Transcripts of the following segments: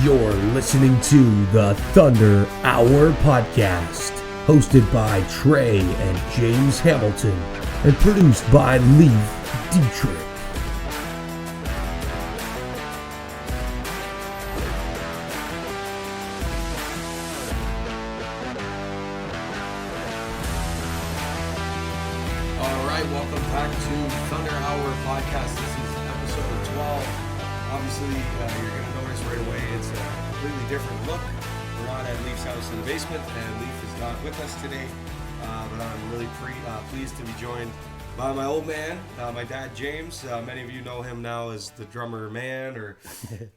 You're listening to the Thunder Hour Podcast, hosted by Treh and James Hamilton, and produced by Leif Dietrich. All right, welcome back to Thunder Hour Podcast. This is episode 12. Obviously, you're going to notice right away it's a completely different look. We're not at Leif's house in the basement, and Leif is not with us today. But I'm really pleased to be joined by my old man, my dad James. Many of you know him now as the drummer man, or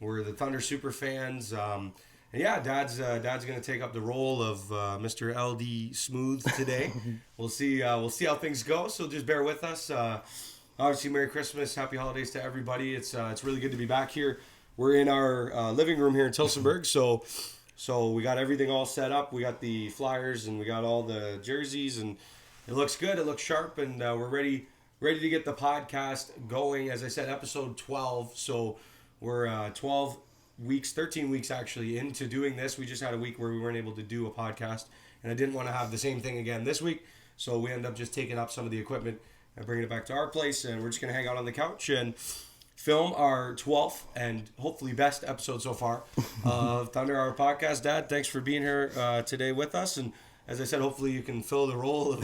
we're the Thunder super fans. And yeah, Dad's going to take up the role of Mr. LD Smooth today. We'll see how things go. So just bear with us. Obviously, Merry Christmas, Happy Holidays to everybody. It's really good to be back here. We're in our living room here in Tillsonburg, so we got everything all set up. We got the flyers and we got all the jerseys, and it looks good. It looks sharp, and we're ready to get the podcast going. As I said, episode 12. So we're 13 weeks actually into doing this. We just had a week where we weren't able to do a podcast, and I didn't want to have the same thing again this week. So we ended up just taking up some of the equipment and bringing it back to our place, and we're just going to hang out on the couch and film our 12th and hopefully best episode so far of Thunder Hour Podcast. Dad, thanks for being here today with us, and as I said, hopefully you can fill the role of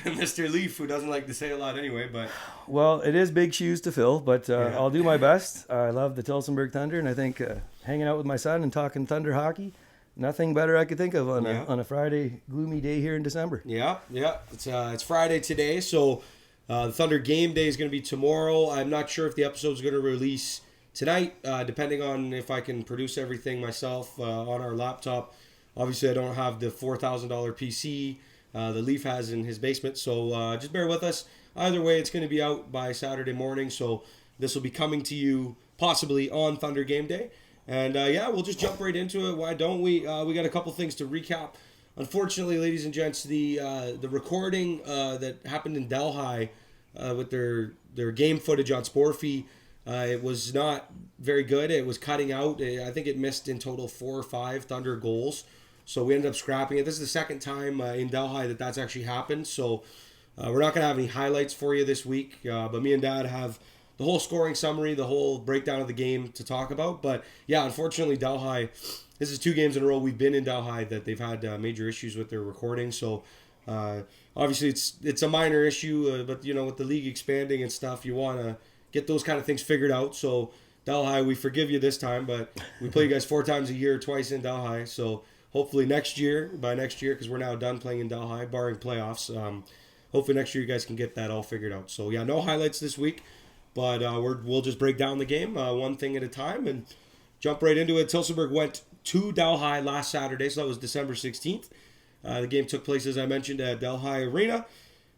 Mr. Leif, who doesn't like to say a lot anyway. But well, it is big shoes to fill, but I'll do my best. I love the Tillsonburg Thunder, and I think hanging out with my son and talking Thunder hockey, nothing better I could think of on a Friday gloomy day here in December. Yeah, it's Friday today, so the Thunder game day is going to be tomorrow. I'm not sure if the episode is going to release tonight, depending on if I can produce everything myself on our laptop. Obviously, I don't have the $4,000 PC the Leif has in his basement, so just bear with us. Either way, it's going to be out by Saturday morning, so this will be coming to you possibly on Thunder game day. And we'll just jump right into it. Why don't we? We got a couple things to recap. Unfortunately, ladies and gents, the recording that happened in Delhi with their game footage on Sporfy, it was not very good. It was cutting out. I think it missed in total 4 or 5 Thunder goals. So we ended up scrapping it. This is the second time in Delhi that's actually happened. So we're not going to have any highlights for you this week. But me and Dad have the whole scoring summary, the whole breakdown of the game to talk about. But yeah, unfortunately, Delhi, this is 2 games in a row we've been in Delhi that they've had major issues with their recording. So obviously it's a minor issue, but with the league expanding and stuff, you want to get those kind of things figured out. So Delhi, we forgive you this time, but we play you guys 4 times a year, twice in Delhi. So hopefully by next year, because we're now done playing in Delhi, barring playoffs, hopefully next year you guys can get that all figured out. So yeah, no highlights this week, but we'll just break down the game one thing at a time and jump right into it. Tillsonburg went to Delhi last Saturday, so that was December 16th. The game took place, as I mentioned, at Delhi Arena,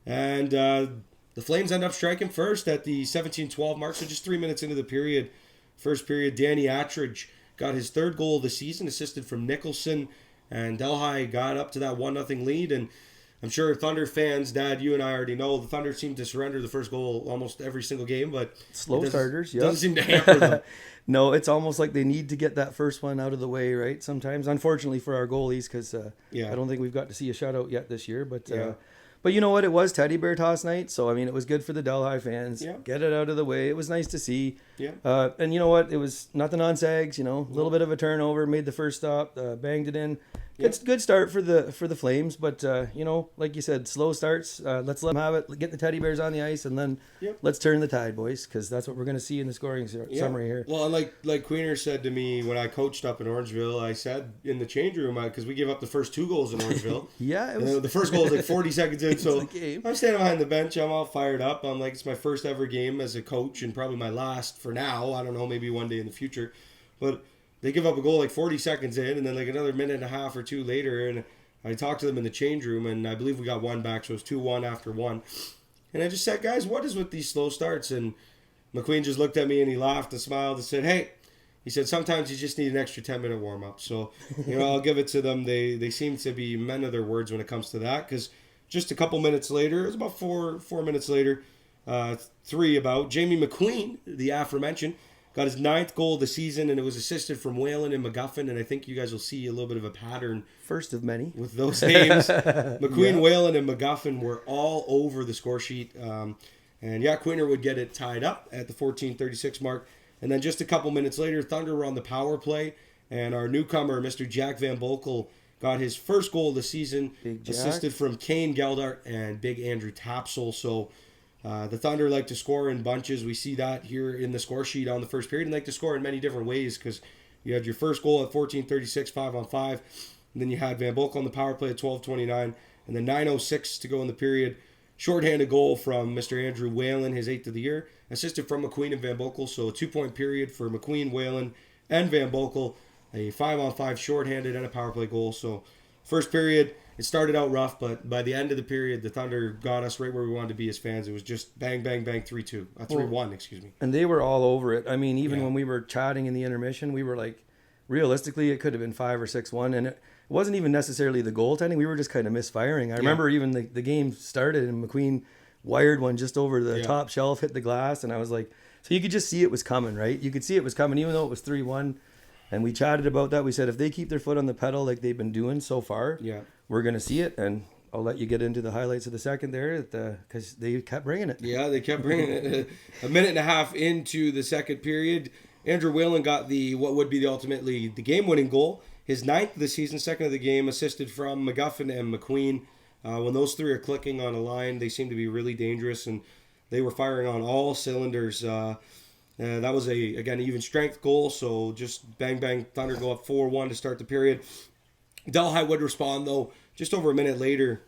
and the Flames end up striking first at the 17-12 mark, so just 3 minutes into the first period, Danny Attridge got his 3rd goal of the season, assisted from Nicholson, and Delhi got up to that 1-0 lead, and I'm sure Thunder fans, Dad, you and I already know, the Thunder seem to surrender the first goal almost every single game, but slow starters, yeah. Doesn't seem to hamper them. No, it's almost like they need to get that first one out of the way, right? Sometimes, unfortunately for our goalies, because I don't think we've got to see a shutout yet this year. But you know what? It was Teddy Bear Toss night, so I mean, it was good for the Delhi fans. Yeah. Get it out of the way. It was nice to see. Yeah. And you know what? It was nothing on Sags. A little bit of a turnover, made the first stop, banged it in. Good start for the Flames, but like you said, slow starts. Let's let them have it. Get the Teddy Bears on the ice, and then let's turn the tide, boys, because that's what we're going to see in the scoring summary here. Well, like Queener said to me when I coached up in Orangeville, I said in the change room, because we gave up the first 2 goals in Orangeville. The first goal was like 40 seconds in, so I'm standing behind the bench. I'm all fired up. I'm like, it's my first ever game as a coach, and probably my last for now. I don't know, maybe one day in the future, but they give up a goal like 40 seconds in, and then like another minute and a half or 2 later, and I talked to them in the change room, and I believe we got 1 back, so it was 2-1 after 1. And I just said, guys, what is with these slow starts? And McQueen just looked at me, and he laughed and smiled and said, hey, he said, sometimes you just need an extra 10-minute warm-up. So, I'll give it to them. They seem to be men of their words when it comes to that, because just a couple minutes later, it was about four minutes later, Jamie McQueen, the aforementioned, got his 9th goal of the season, and it was assisted from Whalen and McGuffin, and I think you guys will see a little bit of a pattern. First of many. With those names. McQueen, Whalen, and McGuffin were all over the score sheet. And Queener would get it tied up at the 14:36 mark. And then just a couple minutes later, Thunder were on the power play, and our newcomer, Mr. Jack Van Boekel, got his first goal of the season, assisted from Kane Geldart and Big Andrew Tapsel. So the Thunder like to score in bunches. We see that here in the score sheet on the first period, and like to score in many different ways, because you had your first goal at 14:36, 5-on-5, and then you had Van Boekel on the power play at 12:29, and then 9:06 to go in the period. Shorthanded goal from Mr. Andrew Whalen, his 8th of the year, assisted from McQueen and Van Boekel. So a 2-point period for McQueen, Whalen, and Van Boekel. A 5-on-5 shorthanded and a power play goal. So first period, it started out rough, but by the end of the period, the Thunder got us right where we wanted to be as fans. It was just bang, bang, bang, 3-2. 3-1, excuse me. And they were all over it. I mean, even when we were chatting in the intermission, we were like, realistically, it could have been 5 or 6-1, and it wasn't even necessarily the goaltending. We were just kind of misfiring. I remember even the game started, and McQueen wired one just over the top shelf, hit the glass, and I was like, so you could just see it was coming, right? You could see it was coming, even though it was 3-1. And we chatted about that. We said, if they keep their foot on the pedal like they've been doing so far, we're going to see it. And I'll let you get into the highlights of the second there, because they kept bringing it. Yeah, they kept bringing it. A minute and a half into the second period, Andrew Whalen got what would be ultimately the game-winning goal. His 9th of the season, 2nd of the game, assisted from McGuffin and McQueen. When those three are clicking on a line, they seem to be really dangerous, and they were firing on all cylinders. That was again even strength goal, so just bang bang, Thunder go up 4-1 to start the period. Delhi would respond though just over a minute later.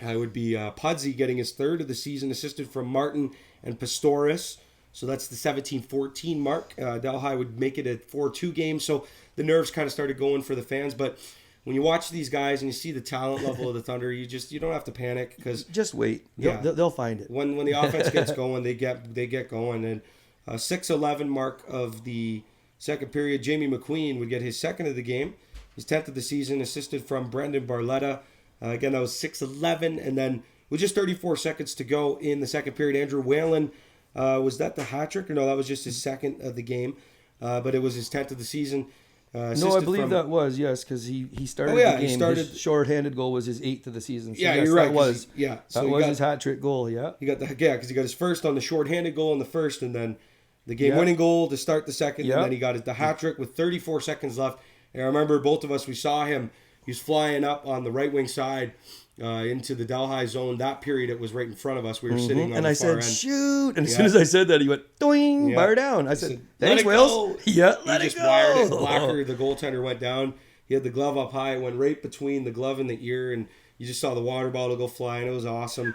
It would be Pudsey getting his 3rd of the season, assisted from Martin and Pastoris. So that's the 17-14 mark. Delhi would make it a 4-2 game, so the nerves kind of started going for the fans. But when you watch these guys and you see the talent level of the Thunder, you don't have to panic, because just wait. They'll find it. When the offense gets going, they get going. And 6:11 mark of the second period, Jamie McQueen would get his 2nd of the game, his 10th of the season, assisted from Brendan Barletta. Again, that was 6:11, and then with just 34 seconds to go in the second period, Andrew Whalen, was that the hat trick? Or no, that was just his 2nd of the game, but it was his 10th of the season. No, I believe that was, yes, because he started the game. His short-handed goal was his 8th of the season. So yes, you're right. That was his hat trick goal, He got because he got his first on the short-handed goal in the first, and then the game-winning goal to start the second, and then he got the hat trick with 34 seconds left. And I remember both of us, we saw him. He was flying up on the right wing side into the Delhi zone. That period, it was right in front of us. We were sitting on the far end. And I said, shoot. And as soon as I said that, he went, doing, bar down. I said, thanks, Wills. Yeah, let it go. He just wired it. Blacker, the goaltender, went down. He had the glove up high. It went right between the glove and the ear, and you just saw the water bottle go flying. It was awesome.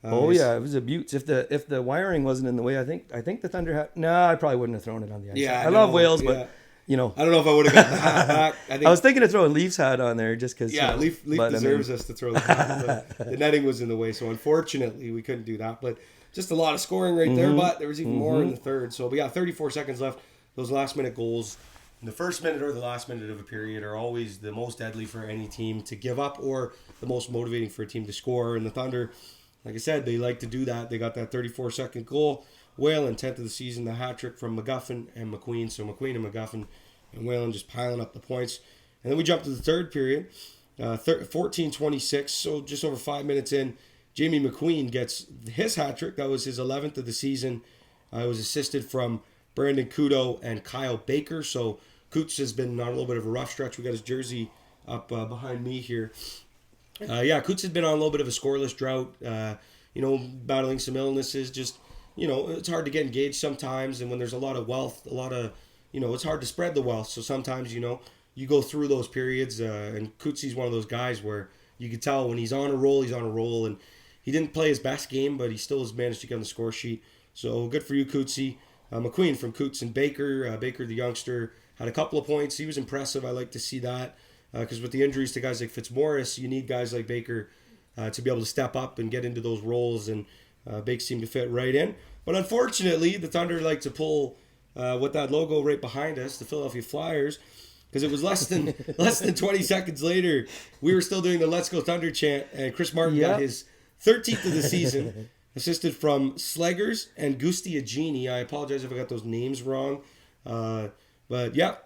It was a beaut. If the wiring wasn't in the way, I think the Thunder had. No, I probably wouldn't have thrown it on the ice. Yeah, I love Wales, but I don't know if I would have got the hat back. I was thinking of throwing Leif's hat on there just because. Yeah, Leif deserves us to throw the hat. But the netting was in the way, so unfortunately we couldn't do that. But just a lot of scoring right there. But there was even more in the third. So we got 34 seconds left. Those last minute goals, the first minute or the last minute of a period, are always the most deadly for any team to give up, or the most motivating for a team to score. And the Thunder, like I said, they like to do that. They got that 34-second goal. Whalen, 10th of the season, the hat trick from McGuffin and McQueen. So McQueen and McGuffin and Whalen just piling up the points. And then we jump to the third period, 14:26. So just over 5 minutes in, Jamie McQueen gets his hat trick. That was his 11th of the season. It was assisted from Brandon Kudo and Kyle Baker. So Coots has been on a little bit of a rough stretch. We got his jersey up behind me here. Coots has been on a little bit of a scoreless drought, battling some illnesses. Just, it's hard to get engaged sometimes. And when there's a lot of wealth, it's hard to spread the wealth. So sometimes, you go through those periods. And Cootsy's one of those guys where you can tell when he's on a roll, he's on a roll. And he didn't play his best game, but he still has managed to get on the score sheet. So good for you, Cootsy. McQueen from Coots and Baker. Baker, the youngster, had a couple of points. He was impressive. I like to see that. Because with the injuries to guys like Fitzmaurice, you need guys like Baker to be able to step up and get into those roles, and Baker seemed to fit right in. But unfortunately, the Thunder like to pull with that logo right behind us, the Philadelphia Flyers, because it was less than 20 seconds later, we were still doing the Let's Go Thunder chant, and Chris Martin got his 13th of the season, assisted from Sleggers and Gustiagini. I apologize if I got those names wrong. But yeah,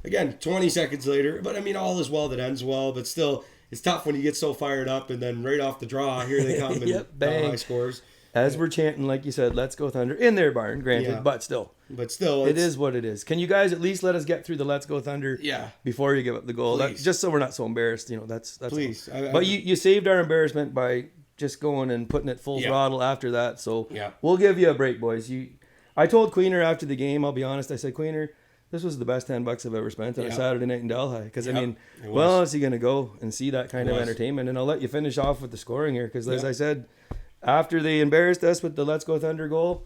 again, 20 seconds later. But I mean, all is well that ends well. But still, it's tough when you get so fired up and then right off the draw, here they come and Yep, bang. high scores. As we're chanting, like you said, let's go Thunder in their barn, granted, Yeah. but still. But still, It is what it is. Can you guys at least let us get through the let's go Thunder before you give up the goal? Just so we're not so embarrassed, that's please. But you saved our embarrassment by just going and putting it full throttle after that. So we'll give you a break, boys. I told Queener after the game, I'll be honest, I said, Queener, this was the best $10 I've ever spent on a Saturday night in Delhi. Because, I mean, well, is he going to go and see that kind of entertainment? And I'll let you finish off with the scoring here. Because, as I said, after they embarrassed us with the Let's Go Thunder goal,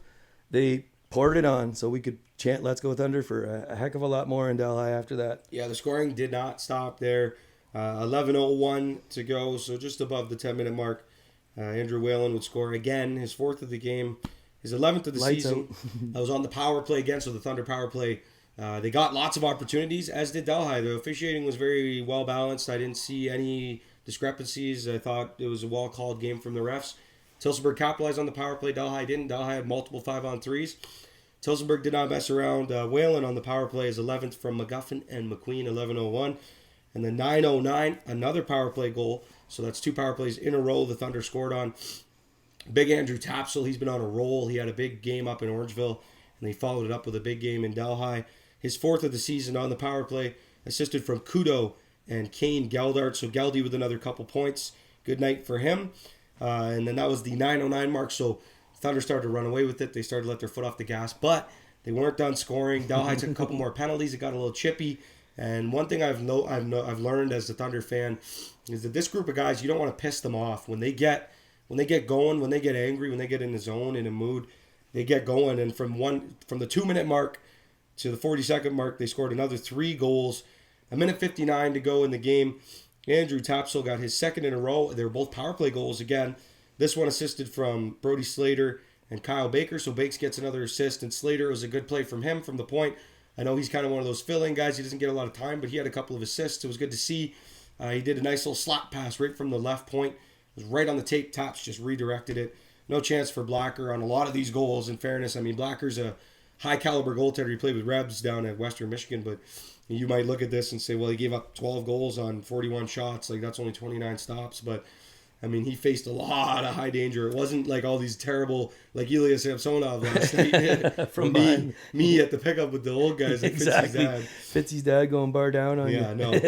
they poured it on so we could chant Let's Go Thunder for a heck of a lot more in Delhi after that. Yeah, the scoring did not stop there. 11:01 to go, so just above the 10-minute mark. Andrew Whalen would score again, his 4th of the game, his 11th of the season. That was on the power play again, so the Thunder power play. They got lots of opportunities, as did Delhi. The officiating was very well balanced. I didn't see any discrepancies. I thought it was a well-called game from the refs. Tilsonburg capitalized on the power play. Delhi didn't. Delhi had multiple 5-on-3s. Tilsonburg did not mess around. Whalen on the power play is 11th from McGuffin and McQueen, 11:01. And then 9:09, another power play goal. So that's 2 power plays in a row the Thunder scored on. Big Andrew Tapsell, he's been on a roll. He had a big game up in Orangeville, and he followed it up with a big game in Delhi. His 4th of the season on the power play, assisted from Kudo and Kane Geldart. So Geldy with another couple points. Good night for him. And then that was the 9:09 mark. So Thunder started to run away with it. They started to let their foot off the gas, but they weren't done scoring. Delhi took a couple more penalties. It got a little chippy. And one thing I've learned as a Thunder fan is that this group of guys, you don't want to piss them off. When they get going, when they get angry, when they get in the zone, in a mood, they get going. And from the 2-minute mark to the 42nd mark, they scored another 3 goals. 1:59 to go in the game. Andrew Tapsell got his 2nd in a row. They were both power play goals again. This one assisted from Brody Slater and Kyle Baker. So Bakes gets another assist, and Slater, was a good play from him from the point. I know he's kind of one of those fill-in guys. He doesn't get a lot of time, but he had a couple of assists. It was good to see. He did a nice little slap pass right from the left point. It was right on the tape. Taps just redirected it. No chance for Blacker on a lot of these goals. In fairness, I mean, Blacker's a high-caliber goaltender. He played with Rebs down at Western Michigan, but you might look at this and say, well, he gave up 12 goals on 41 shots. Like, that's only 29 stops. But, I mean, he faced a lot of high danger. It wasn't like all these terrible, like Ilya Samsonov last night. From me at the pickup with the old guys. Like Exactly. Fitzy's dad going bar down on you.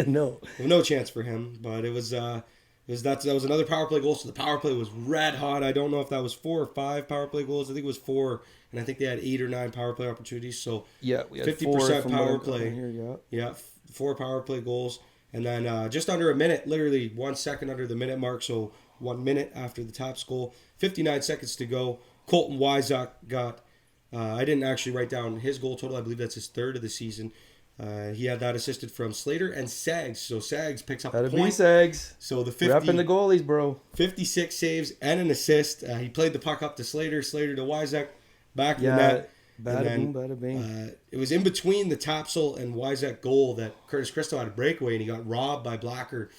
No. No chance for him. But that was another power play goal. So the power play was red hot. I don't know if that was 4 or 5 power play goals. I think it was 4. And I think they had 8 or 9 power play opportunities. So yeah, we had 50% power play. Here, yeah, 4 power play goals. And then just under a minute, literally 1 second under the minute mark. So 1 minute after the Taps goal, 59 seconds to go. Colton Wyzak got, I didn't actually write down his goal total. I believe that's his 3rd of the season. He had that assisted from Slater and Sags. So Sags picks up a point. Be Sags. So the repping the goalies, bro. 56 saves and an assist. He played the puck up to Slater to Wyzak. Back in the net. Bada bing. It was in between the Tapsell and Wyzak goal that Curtis Christo had a breakaway, and he got robbed by Blacker.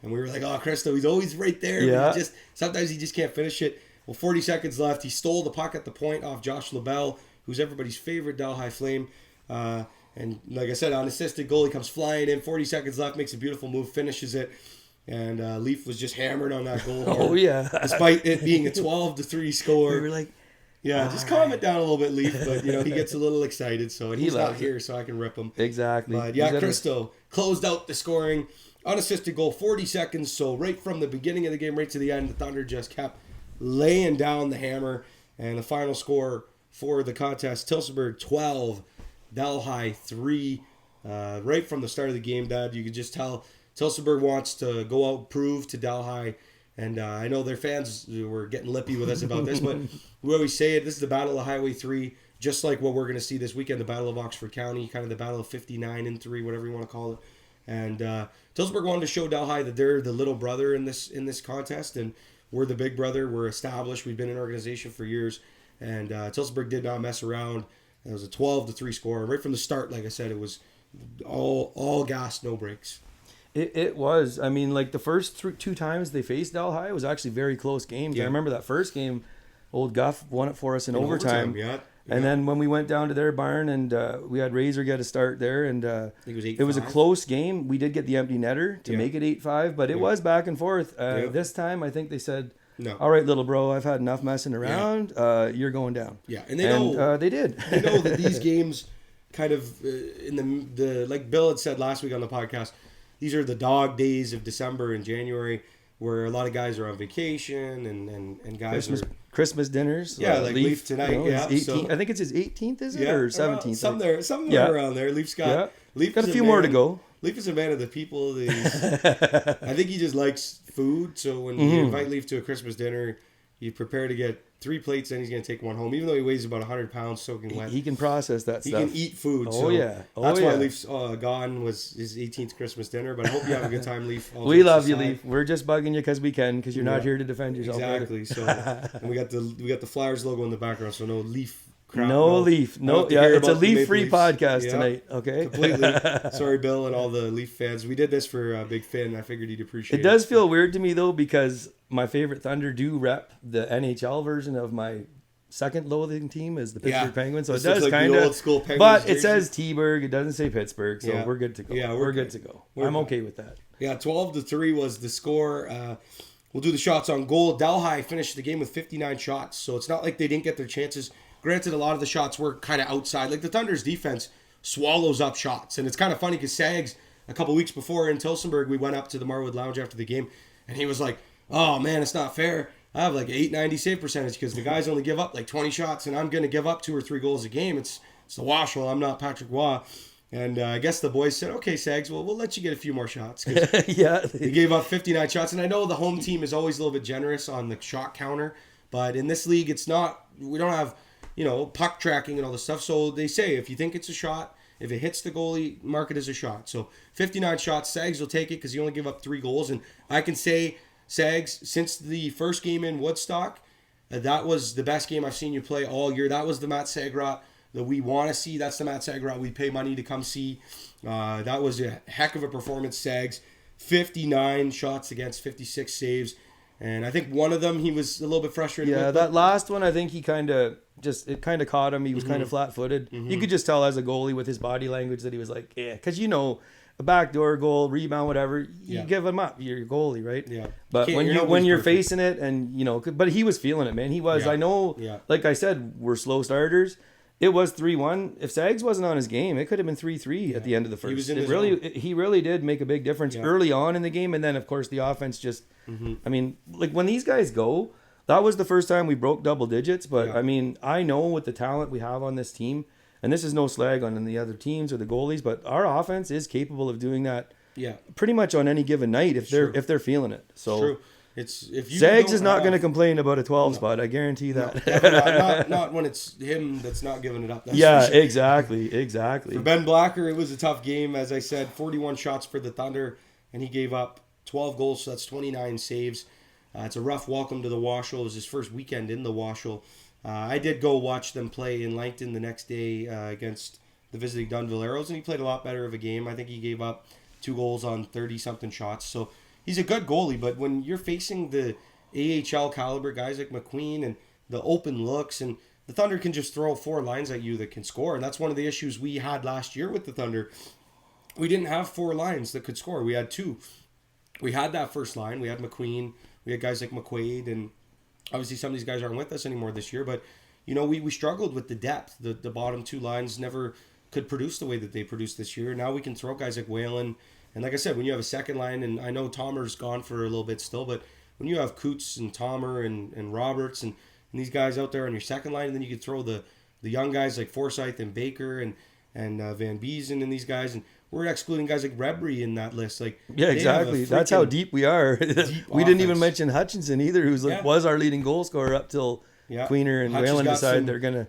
And we were like, oh, Christo, he's always right there. Yeah. But sometimes he just can't finish it. Well, 40 seconds left. He stole the puck at the point off Josh LaBelle, who's everybody's favorite Delhi Flame. And like I said, on assisted goal, he comes flying in. 40 seconds left, makes a beautiful move, finishes it. And Leif was just hammered on that goal. Oh, yeah. Despite it being a 12-3 score. We were like, yeah, just calm it down a little bit, Leif. But, he gets a little excited. So and he's not here, so I can rip him. Exactly. But, yeah, Christo closed out the scoring. Unassisted goal, 40 seconds. So right from the beginning of the game right to the end, the Thunder just kept laying down the hammer. And the final score for the contest, Tilsonburg 12, Delhi 3. Right from the start of the game, Dad, you could just tell Tilsonburg wants to go out and prove to Delhi. And I know their fans were getting lippy with us about this, but we always say it. This is the Battle of Highway 3, just like what we're going to see this weekend, the Battle of Oxford County, kind of the Battle of 59 and 3, whatever you want to call it. And Tilsonburg wanted to show Delhi that they're the little brother in this contest, and we're the big brother. We're established. We've been in organization for years, and Tilsonburg did not mess around. It was a 12-3 score. Right from the start, like I said, it was all gas, no brakes. It was. I mean, like the first 2 times they faced Delhi, it was actually very close games. Yeah. I remember that first game, old Guff won it for us in overtime. Yeah. And then when we went down to their barn and we had Razor get a start there, and I think it was a close game. We did get the empty netter to make it 8-5, but it was back and forth. This time, I think they said, "No, all right, little bro, I've had enough messing around. You're going down." Yeah, and they know they did. They know that these games, kind of in the like Bill had said last week on the podcast, these are the dog days of December and January, where a lot of guys are on vacation and guys Christmas dinners. Yeah, like Leif tonight. You know, so, I think it's his 18th, is it, or 17th? Somewhere around there. Leif's got got a few more to go. Leif is a man of the people. I think he just likes food. So when you invite Leif to a Christmas dinner, you prepare to get 3 plates, and he's going to take one home. Even though he weighs about 100 pounds soaking wet. He can process that stuff. He can eat food. That's why Leif's gone was his 18th Christmas dinner. But I hope you have a good time, Leif. We love you, Leif. We're just bugging you because we can, because you're not here to defend yourself. Exactly. So and we got the Flyers logo in the background, so no Leif. Crap, no Leif. No, it's a Leaf-free podcast tonight. Okay. Completely. Sorry, Bill, and all the Leaf fans. We did this for Big Finn. I figured he'd appreciate it. It does feel weird to me, though, because my favorite Thunder do rep the NHL version of my second loathing team is the Pittsburgh Penguins. So it does kind of. Old school Penguins but it says T-Burg. It doesn't say Pittsburgh. So we're good to go. Yeah, we're good to go. I'm okay with that. Yeah, 12-3 was the score. We'll do the shots on goal. Delhi finished the game with 59 shots. So it's not like they didn't get their chances. Granted, a lot of the shots were kind of outside. Like the Thunder's defense swallows up shots. And it's kind of funny because Sags, a couple weeks before in Tillsonburg, we went up to the Marwood Lounge after the game. And he was like, "Oh, man, it's not fair. I have like 890 save percentage because the guys only give up like 20 shots. And I'm going to give up 2 or 3 goals a game. It's the WOSHL. I'm not Patrick Waugh." And I guess the boys said, "Okay, Sags, well, we'll let you get a few more shots." They gave up 59 shots. And I know the home team is always a little bit generous on the shot counter. But in this league, it's not. We don't have... puck tracking and all this stuff. So they say if you think it's a shot, if it hits the goalie, mark it as a shot. So 59 shots, Sags will take it because you only give up 3 goals. And I can say, Sags, since the first game in Woodstock, that was the best game I've seen you play all year. That was the Matt Sagrot that we want to see. That's the Matt Sagrot we pay money to come see. That was a heck of a performance, Sags. 59 shots against 56 saves. And I think one of them he was a little bit frustrated with. Yeah, that last one, I think he kind of caught him. He was kind of flat-footed. You could just tell as a goalie with his body language that he was like, because a backdoor goal, rebound, whatever, you give him up. You're your goalie, right? Yeah. But when you're facing it, and but he was feeling it, man. He was. I know. Yeah. Like I said, we're slow starters. It was 3-1. If Sags wasn't on his game, it could have been 3-3 at the end of the first. He really did make a big difference early on in the game, and then of course the offense just. I mean, like when these guys go, that was the first time we broke double digits. But I mean, I know with the talent we have on this team, and this is no slag on the other teams or the goalies, but our offense is capable of doing that. Yeah. Pretty much on any given night if they're feeling it. So. True. Sags is not going to complain about a 12 spot. I guarantee that. Not when it's him that's not giving it up. That's exactly. For Ben Blacker, it was a tough game. As I said, 41 shots for the Thunder, and he gave up 12 goals, so that's 29 saves. It's a rough welcome to the WOSHL. It was his first weekend in the WOSHL. I did go watch them play in Langdon the next day against the visiting Dunnville Arrows, and he played a lot better of a game. I think he gave up 2 goals on 30-something shots, so... He's a good goalie, but when you're facing the AHL caliber guys like McQueen and the open looks, and the Thunder can just throw 4 lines at you that can score, and that's one of the issues we had last year with the Thunder. We didn't have 4 lines that could score. We had 2. We had that first line. We had McQueen. We had guys like McQuaid, and obviously some of these guys aren't with us anymore this year, but we struggled with the depth. The bottom 2 lines never could produce the way that they produced this year. Now we can throw guys like Whalen. And like I said, when you have a second line, and I know Tomer's gone for a little bit still, but when you have Coots and Tomer and Roberts and these guys out there on your second line, and then you can throw the young guys like Forsyth and Baker and Van Beesen and these guys, and we're excluding guys like Rebry in that list. Like exactly. That's how deep we are. We didn't even mention Hutchinson either, who's was our leading goal scorer up till Queener and Whalen decided they're gonna.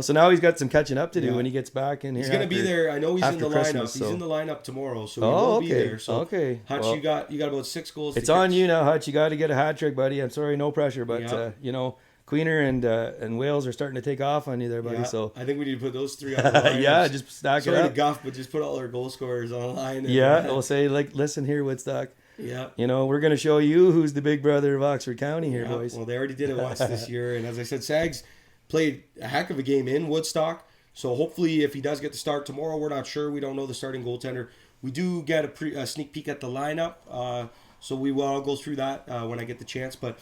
So now he's got some catching up to do when he gets back in here. He's going to be there. I know he's in the lineup. He's in the lineup tomorrow, so he will be there. So Hutch, you got about 6 goals. It's on you now, Hutch. You got to get a hat trick, buddy. I'm sorry, no pressure, but Queener and Wales are starting to take off on you there, buddy. So I think we need to put those 3 on the line. Just stack it up. Sorry to guff, but just put all our goal scorers on the line. We'll say listen here, Woodstock. Yeah. We're going to show you who's the big brother of Oxford County here, boys. Well, they already did it once this year, and as I said, Sags played a heck of a game in Woodstock. So hopefully, if he does get to start tomorrow, we're not sure. We don't know the starting goaltender. We do get a sneak peek at the lineup, so we will go through that when I get the chance. But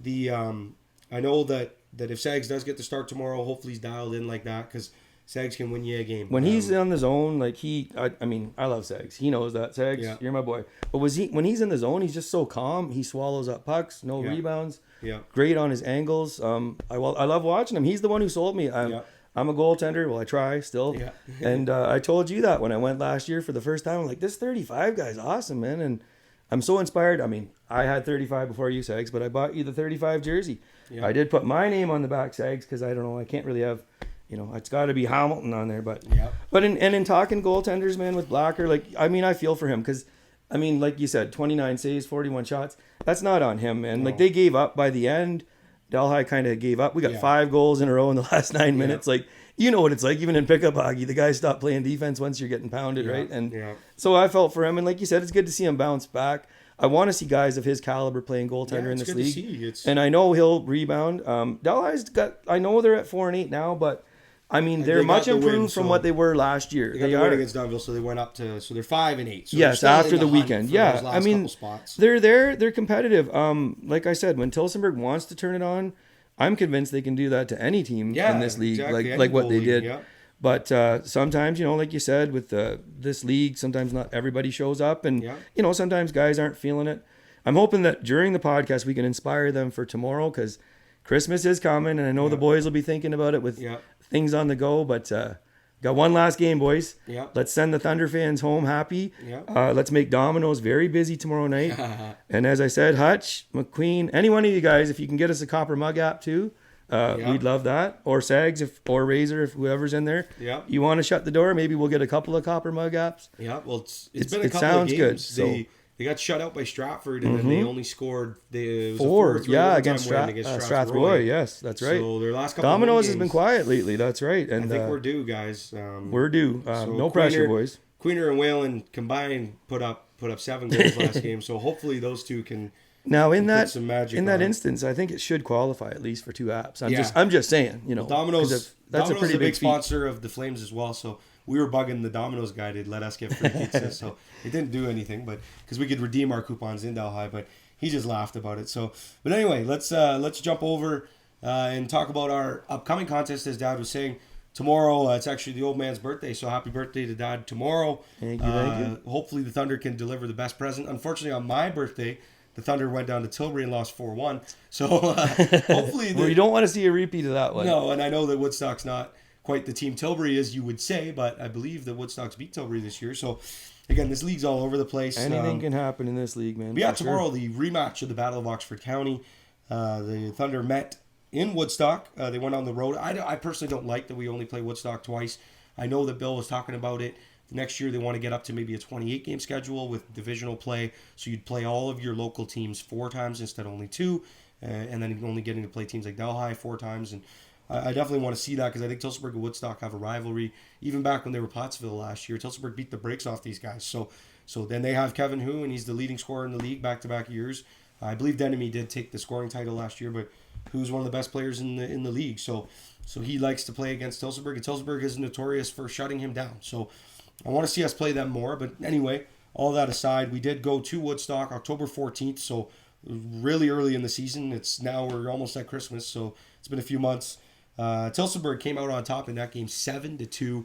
I know that if Sags does get to start tomorrow, hopefully he's dialed in like that, because Sags can win you a game. When he's on the zone, like I love Sags. He knows that. Sags, you're my boy. But when he's in the zone, he's just so calm. He swallows up pucks, no rebounds. Yeah. Great on his angles. I love watching him. He's the one who sold me. I'm a goaltender. Well, I try still. Yeah. And I told you that when I went last year for the first time. I'm like, this 35 guy's awesome, man. And I'm so inspired. I mean, I had 35 before you, Sags, but I bought you the 35 jersey. Yeah. I did put my name on the back, Sags, because I don't know. I can't really have, it's got to be Hamilton on there. But in talking goaltenders, man, with Blacker, I feel for him because, like you said, 29 saves, 41 shots. That's not on him, man. No. Like, they gave up by the end. Delhi kind of gave up. We got 5 goals in a row in the last 9 minutes. Like, you know what it's like, even in pickup hockey. The guys stop playing defense once you're getting pounded, right? And so I felt for him. And like you said, it's good to see him bounce back. I want to see guys of his caliber playing goaltender in this league. And I know he'll rebound. Delhi's I know they're at 4-8 now, but they're much improved from what they were last year. They got the win against Dunville, so they went up to, so they're 5-8. So yes, after the weekend. Yeah, they're there. They're competitive. Like I said, when Tillsonburg wants to turn it on, I'm convinced they can do that to any team in this league, like what they did. Yeah. But sometimes, like you said, with this league, sometimes not everybody shows up, and sometimes guys aren't feeling it. I'm hoping that during the podcast we can inspire them for tomorrow, because Christmas is coming, and I know the boys will be thinking about it with things on the go. But got one last game, boys. Yeah. Let's send the Thunder fans home happy. Yeah. Let's make Domino's very busy tomorrow night. And as I said, Hutch, McQueen, any one of you guys, if you can get us a copper mug app too, we'd love that. Or Sags, or Razor, if whoever's in there. Yeah. You want to shut the door? Maybe we'll get a couple of copper mug apps. Yeah. Well, it's been a couple of games. Good. So they got shut out by Stratford, and then they only scored 4 against Strathroy. Yes, that's right. So their last couple Domino's has been quiet lately. That's right. And I think we're due, guys. We're due. No pressure, boys. Queener and Whalen combined put up 7 goals last game. So hopefully those two can. Now in that instance, I think it should qualify at least for 2 apps. I'm just saying, Domino's. That's a pretty big sponsor of the Flames as well. So we were bugging the Domino's guy to let us get free pizza. So it didn't do anything, but because we could redeem our coupons in Delhi, but he just laughed about it. So, but anyway, let's jump over and talk about our upcoming contest. As Dad was saying, tomorrow it's actually the old man's birthday, so happy birthday to Dad tomorrow. Thank you. Hopefully the Thunder can deliver the best present. Unfortunately, on my birthday, the Thunder went down to Tilbury and lost 4-1. So hopefully... Well, you don't want to see a repeat of that one. No, and I know that Woodstock's not quite the team Tilbury is, you would say, but I believe that Woodstock's beat Tilbury this year. So, again, this league's all over the place. Anything can happen in this league, man. But yeah, tomorrow, the rematch of the Battle of Oxford County. The Thunder met in Woodstock. They went on the road. I personally don't like that we only play Woodstock twice. I know that Bill was talking about it. Next year, they want to get up to maybe a 28-game schedule with divisional play. So you'd play all of your local teams 4 times instead of only 2. And then only getting to play teams like Delhi 4 times. And I definitely want to see that, because I think Tillsonburg and Woodstock have a rivalry. Even back when they were Pottsville last year, Tillsonburg beat the brakes off these guys. So then they have Kevin Hu, and he's the leading scorer in the league back-to-back years. I believe Denemy did take the scoring title last year, but Hu's one of the best players in the league. So he likes to play against Tillsonburg, and Tillsonburg is notorious for shutting him down. So I want to see us play them more. But anyway, all that aside, we did go to Woodstock October 14th, so really early in the season. We're almost at Christmas, so it's been a few months. Tillsonburg came out on top in that game 7-2.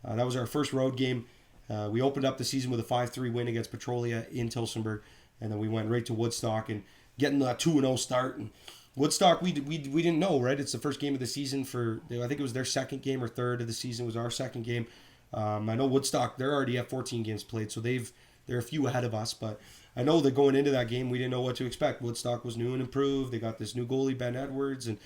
That was our first road game. We opened up the season with a 5-3 win against Petrolia in Tillsonburg, and then we went right to Woodstock and getting that 2-0 start. And Woodstock, we didn't know, right? It's the first game of the season I think it was their second game or third of the season was our second game. I know Woodstock, they're already at 14 games played, so they're a few ahead of us, but I know that going into that game, we didn't know what to expect. Woodstock was new and improved. They got this new goalie, Ben Edwards, and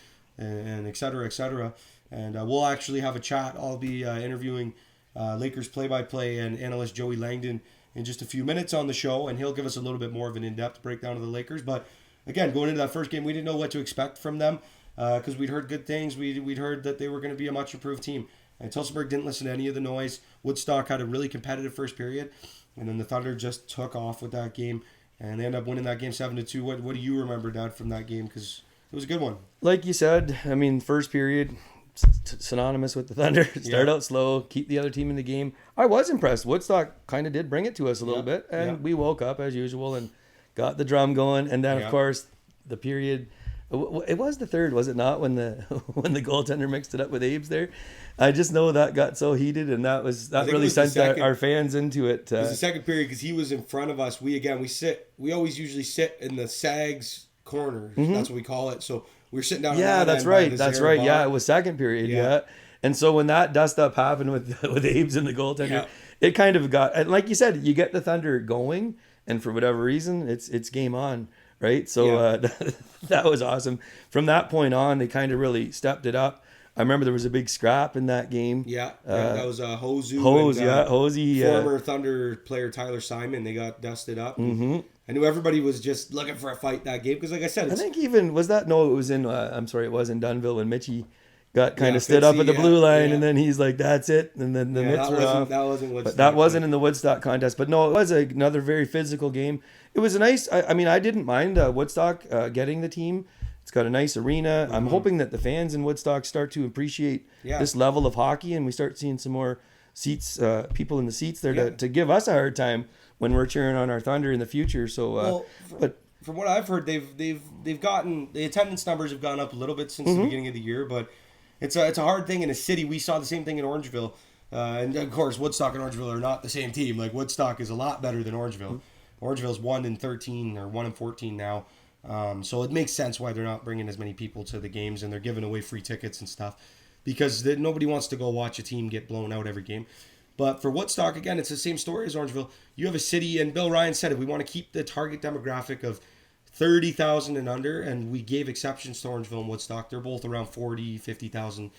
et cetera, et cetera. And we'll actually have a chat. I'll be interviewing Lakers play-by-play and analyst Joey Langdon in just a few minutes on the show, and he'll give us a little bit more of an in-depth breakdown of the Lakers. But again, going into that first game, we didn't know what to expect from them because we'd heard good things. We'd heard that they were going to be a much improved team. And Tillsonburg didn't listen to any of the noise. Woodstock had a really competitive first period, and then the Thunder just took off with that game, and they ended up winning that game 7-2. What do you remember, Dad, from that game? Because it was a good one. Like you said, first period, synonymous with the Thunder. Start out slow, keep the other team in the game. I was impressed. Woodstock kind of did bring it to us a little bit, and we woke up as usual and got the drum going. And then, of course, the period. It was the third, was it not? When the goaltender mixed it up with Abe's there, I just know that got so heated, and that really sent our fans into it. It was the second period because he was in front of us. We always usually sit in the Sags corner. That's what we call it. So we were sitting down. Yeah, that's right. That's right. Yeah, it was second period. Yeah. And so when that dust up happened with Abe's and the goaltender, it kind of got, and like you said, you get the Thunder going, and for whatever reason, it's game on. Right. So that was awesome. From that point on, they kind of really stepped it up. I remember there was a big scrap in that game. That was Hosey. Hosey. Former Thunder player Tyler Simon. They got dusted up. I knew everybody was just looking for a fight that game because, like I said, I think even was that it was in. It was in Dunville when Mitchie got kind of stood up at the blue line, and then he's like, "That's it," and then the mitts were off. That wasn't Woodstock. But that wasn't in the Woodstock contest. But no, it was another very physical game. It was a nice. I mean, I didn't mind Woodstock getting the team. It's got a nice arena. I'm hoping that the fans in Woodstock start to appreciate this level of hockey, and we start seeing some more seats, people in the seats there to give us a hard time when we're cheering on our Thunder in the future. So, but from what I've heard, they've gotten the attendance numbers have gone up a little bit since the beginning of the year, but it's a hard thing in a city. We saw the same thing in Orangeville, and of course Woodstock and Orangeville are not the same team. Like Woodstock is a lot better than Orangeville. Orangeville's 1-13 or 1-14 now, so it makes sense why they're not bringing as many people to the games, and they're giving away free tickets and stuff because nobody wants to go watch a team get blown out every game. But for Woodstock, again, it's the same story as Orangeville. You have a city, and Bill Ryan said it, we want to keep the target demographic of 30,000 and under, and we gave exceptions to Orangeville and Woodstock. They're both around 40, 50,000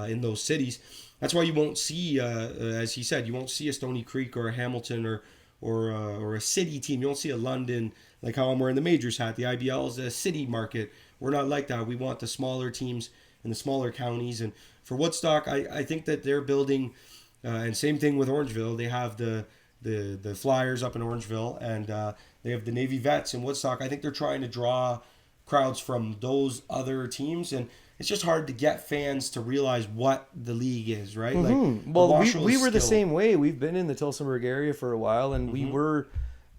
in those cities. That's why you won't see, as he said, you won't see a Stony Creek or a Hamilton or a city team. You won't see a London, like how I'm wearing the Majors hat. The IBL is a city market. We're not like that. We want the smaller teams in the smaller counties. And for Woodstock, I think that they're building, and same thing with Orangeville. They have the Flyers up in Orangeville, and they have the Navy Vets in Woodstock. I think they're trying to draw crowds from those other teams, and it's just hard to get fans to realize what the league is, right? Like, well, we were the same way. We've been in the Tillsonburg area for a while, and we were,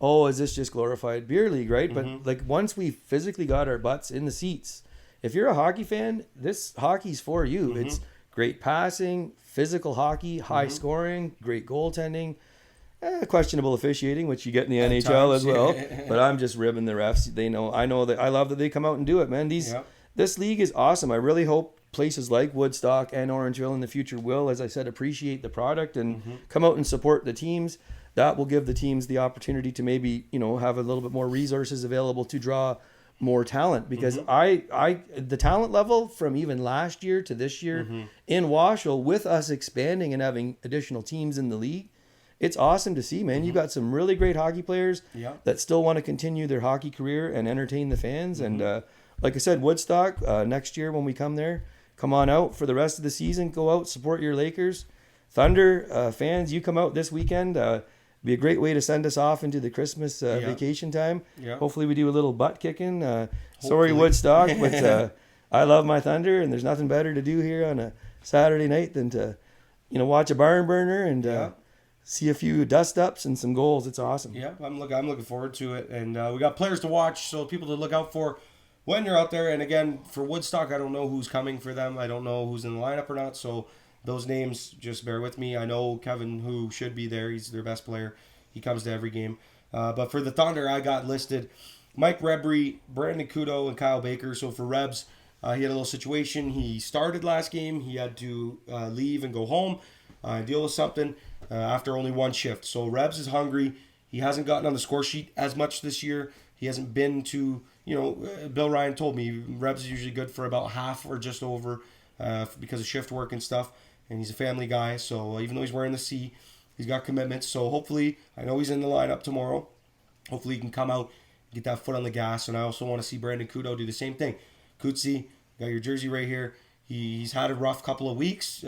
is this just glorified beer league, right? But like once we physically got our butts in the seats, if you're a hockey fan, this hockey's for you. It's great passing, physical hockey, high scoring, great goaltending. Questionable officiating, which you get in the NHL as well. But I'm just ribbing the refs. I know that I love that they come out and do it, man. This league is awesome. I really hope places like Woodstock and Orangeville in the future will, as I said, appreciate the product and come out and support the teams. That will give the teams the opportunity to maybe, have a little bit more resources available to draw more talent, because the talent level from even last year to this year in WOSHL, with us expanding and having additional teams in the league, it's awesome to see, man. You got some really great hockey players that still want to continue their hockey career and entertain the fans. And like I said, Woodstock, next year when we come there, come on out for the rest of the season. Go out, support your Lakers. Thunder fans, you come out this weekend. Be a great way to send us off into the Christmas vacation time. Hopefully we do a little butt kicking. Sorry, Woodstock, but I love my Thunder, and there's nothing better to do here on a Saturday night than to, watch a barn burner and see a few dust ups and some goals. It's awesome. Yeah, I'm looking forward to it, and we got players to watch, so people to look out for when you're out there. And again, for Woodstock, I don't know who's coming for them. I don't know who's in the lineup or not, so those names, just bear with me. I know Kevin, who should be there. He's their best player. He comes to every game. But for the Thunder, I got listed Mike Rebry, Brandon Kudo, and Kyle Baker. So for Rebs, he had a little situation. He started last game. He had to leave and go home, deal with something after only one shift. So Rebs is hungry. He hasn't gotten on the score sheet as much this year. He hasn't been to, Bill Ryan told me Rebs is usually good for about half or just over because of shift work and stuff. And he's a family guy, so even though he's wearing the C, he's got commitments. So hopefully, I know he's in the lineup tomorrow. Hopefully he can come out, get that foot on the gas. And I also want to see Brandon Kudo do the same thing. Kutsi, got your jersey right here. He's had a rough couple of weeks,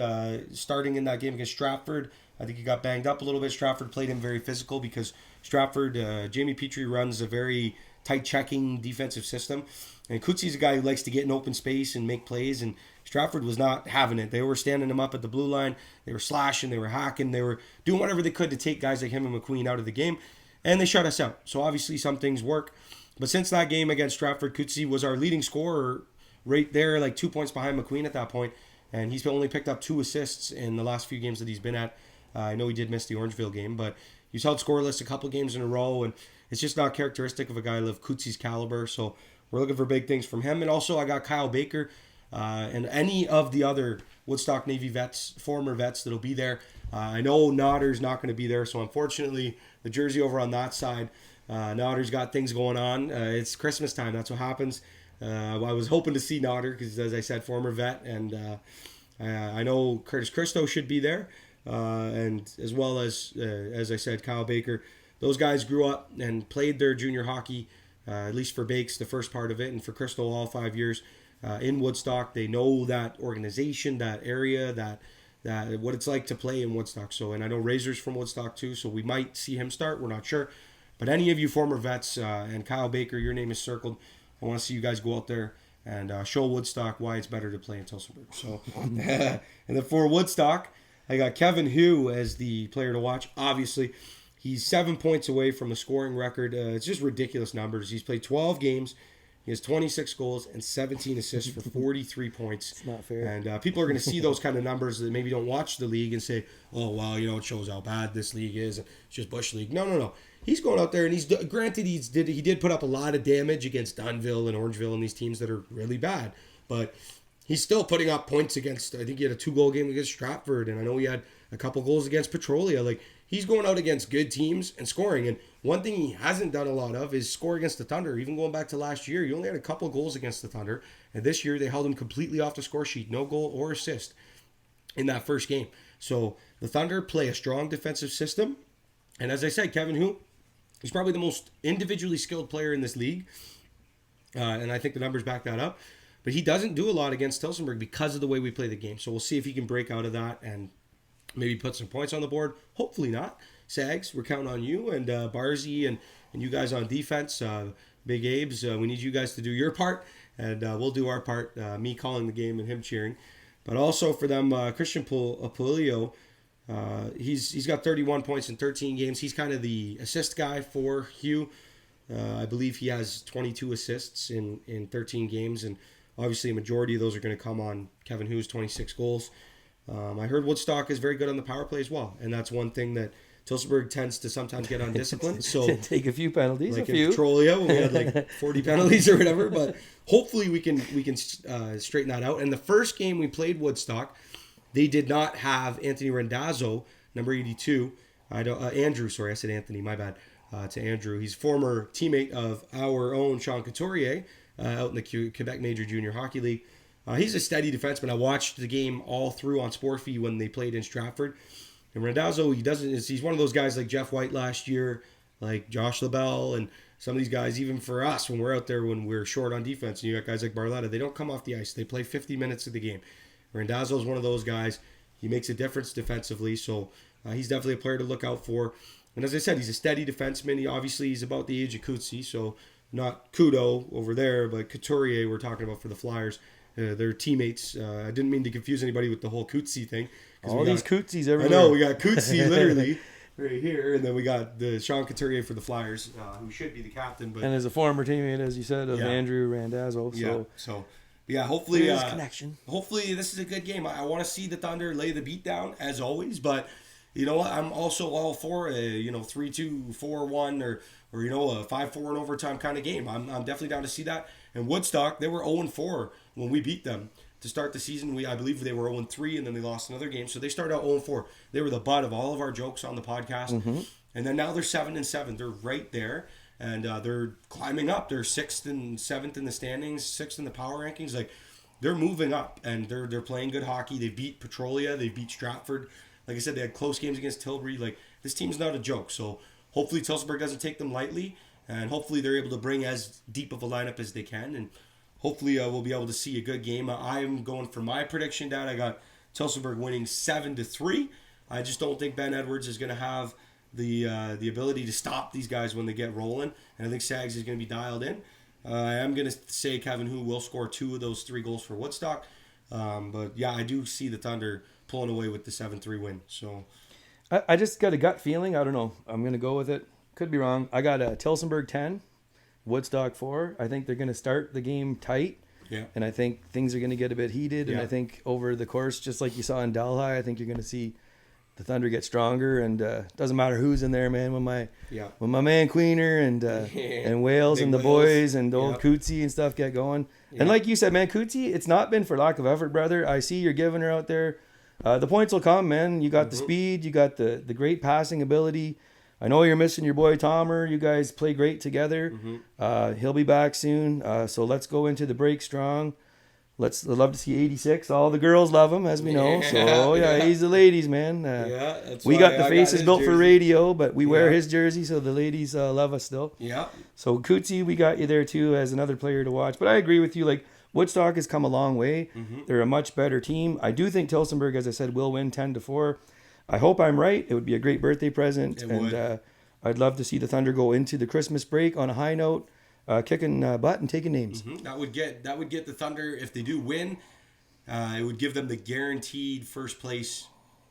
starting in that game against Stratford. I think he got banged up a little bit. Stratford played him very physical because Stratford, Jamie Petrie runs a very tight checking defensive system. And Cootie's a guy who likes to get in open space and make plays, and Stratford was not having it. They were standing him up at the blue line. They were slashing, they were hacking, they were doing whatever they could to take guys like him and McQueen out of the game, and they shut us out. So obviously some things work. But since that game against Stratford, Coetzee was our leading scorer right there, like 2 points behind McQueen at that point, and he's only picked up 2 assists in the last few games that he's been at. I know he did miss the Orangeville game, but he's held scoreless a couple games in a row, and it's just not characteristic of a guy of Coetzee's caliber. So we're looking for big things from him. And also I got Kyle Baker and any of the other Woodstock Navy vets, former vets that'll be there. I know Nodder's not going to be there, so unfortunately the jersey over on that side, Nodder's got things going on. It's Christmas time. That's what happens. I was hoping to see Nodder because, as I said, former vet, and I know Curtis Christo should be there, and as well as I said, Kyle Baker. Those guys grew up and played their junior hockey, at least for Bakes, the first part of it, and for Crystal all 5 years in Woodstock. They know that organization, that area, that what it's like to play in Woodstock. So, and I know Razor's from Woodstock too, so we might see him start. We're not sure. But any of you former vets, and Kyle Baker, your name is circled. I want to see you guys go out there and show Woodstock why it's better to play in Tillsonburg. So, and then for Woodstock, I got Kevin Hu as the player to watch. Obviously, he's 7 points away from the scoring record. It's just ridiculous numbers. He's played 12 games. He has 26 goals and 17 assists for 43 points. It's not fair. And people are going to see those kind of numbers that maybe don't watch the league and say, oh, well, it shows how bad this league is. It's just Bush League. No. He's going out there, and he did put up a lot of damage against Dunville and Orangeville and these teams that are really bad. But he's still putting up points against, I think he had a 2-goal game against Stratford, and I know he had a couple goals against Petrolia. Like, he's going out against good teams and scoring. And one thing he hasn't done a lot of is score against the Thunder. Even going back to last year, he only had a couple goals against the Thunder. And this year, they held him completely off the score sheet. No goal or assist in that first game. So the Thunder play a strong defensive system. And as I said, Kevin Hu, he's probably the most individually skilled player in this league. And I think the numbers back that up. But he doesn't do a lot against Tillsonburg because of the way we play the game. So we'll see if he can break out of that and maybe put some points on the board. Hopefully not. Sags, we're counting on you, and Barzy and you guys on defense. Big Abe's, we need you guys to do your part, and we'll do our part, me calling the game and him cheering. But also for them, Christian Pulio, he's got 31 points in 13 games. He's kind of the assist guy for Hugh. I believe he has 22 assists in 13 games, and obviously a majority of those are going to come on Kevin Hu's 26 goals. I heard Woodstock is very good on the power play as well, and that's one thing that Tillsonburg tends to sometimes get undisciplined. So take a few penalties, like in Petrolia, we had like 40 penalties or whatever. But hopefully we can straighten that out. And the first game we played Woodstock, they did not have Anthony Rendazzo, number 82. Andrew, sorry, I said Anthony, my bad. To Andrew, he's former teammate of our own Sean Couturier out in the Quebec Major Junior Hockey League. He's a steady defenseman. I watched the game all through on Sportfy when they played in Stratford. And Rendazzo, he's one of those guys like Jeff White last year, like Josh LaBelle, and some of these guys, even for us, when we're out there, when we're short on defense, and you got guys like Barletta, they don't come off the ice. They play 50 minutes of the game. Rendazzo is one of those guys. He makes a difference defensively, so he's definitely a player to look out for. And as I said, he's a steady defenseman. He's about the age of Coetzee, so not Kudo over there, but Couturier we're talking about for the Flyers. They're teammates. I didn't mean to confuse anybody with the whole Coetzee thing. All these Coetzees everywhere. I know, we got Coetzee literally right here, and then we got the Sean Couturier for the Flyers, who should be the captain. But and as a former teammate, as you said, of Andrew Rendazzo. Hopefully, connection. Hopefully this is a good game. I want to see the Thunder lay the beat down as always, but you know what? I'm also all for a 3-2, 4-1, or a 5-4 in overtime kind of game. I'm definitely down to see that. And Woodstock, they were 0-4 when we beat them to start the season. I believe they were 0-3, and then they lost another game. So they started out 0-4. They were the butt of all of our jokes on the podcast. Mm-hmm. And then now they're 7-7. They're right there, and they're climbing up. They're 6th and 7th in the standings, 6th in the power rankings. Like, they're moving up, and they're playing good hockey. They beat Petrolia. They beat Stratford. Like I said, they had close games against Tilbury. Like, this team's not a joke. So hopefully Tillsonburg doesn't take them lightly, and hopefully they're able to bring as deep of a lineup as they can, and hopefully we'll be able to see a good game. I'm going for my prediction, Dad. I got Tillsonburg winning 7-3. I just don't think Ben Edwards is going to have the ability to stop these guys when they get rolling. And I think Sags is going to be dialed in. I am going to say Kevin Hu will score 2 of those 3 goals for Woodstock. But yeah, I do see the Thunder pulling away with the 7-3 win. So I just got a gut feeling. I don't know. I'm going to go with it. Could be wrong. I got a Tilsonburg 10, Woodstock 4. I think they're going to start the game tight. Yeah. And I think things are going to get a bit heated. And I think over the course, just like you saw in Delhi, I think you're going to see the Thunder get stronger. And doesn't matter who's in there, man. When my man Queener and Wales and the boys and old Cootsie and stuff get going. Yeah. And like you said, man, Cootsie, it's not been for lack of effort, brother. I see you're giving her out there. The points will come, man. You got the speed. You got the great passing ability. I know you're missing your boy Tomer. You guys play great together. He'll be back soon. So let's go into the break strong. I'd love to see 86. All the girls love him, as we know. So he's the ladies, man. We got the faces built for radio, but we wear his jersey, so the ladies love us still. Yeah. So Cootsie, we got you there too as another player to watch. But I agree with you. Like Woodstock has come a long way. They're a much better team. I do think Tilsonburg, as I said, will win 10-4. I hope I'm right. It would be a great birthday present. I'd love to see the Thunder go into the Christmas break on a high note, kicking butt and taking names. That would get the Thunder, if they do win, it would give them the guaranteed first place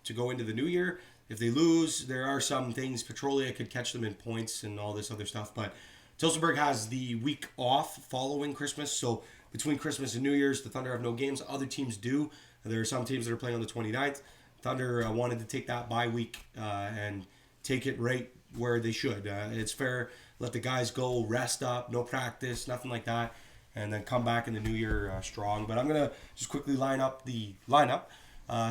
to go into the new year. If they lose, there are some things. Petrolia could catch them in points and all this other stuff. But Tilsonburg has the week off following Christmas. So between Christmas and New Year's, the Thunder have no games. Other teams do. There are some teams that are playing on the 29th. Thunder wanted to take that bye week and take it right where they should. It's fair. Let the guys go, rest up, no practice, nothing like that, and then come back in the new year strong. But I'm going to just quickly line up the lineup.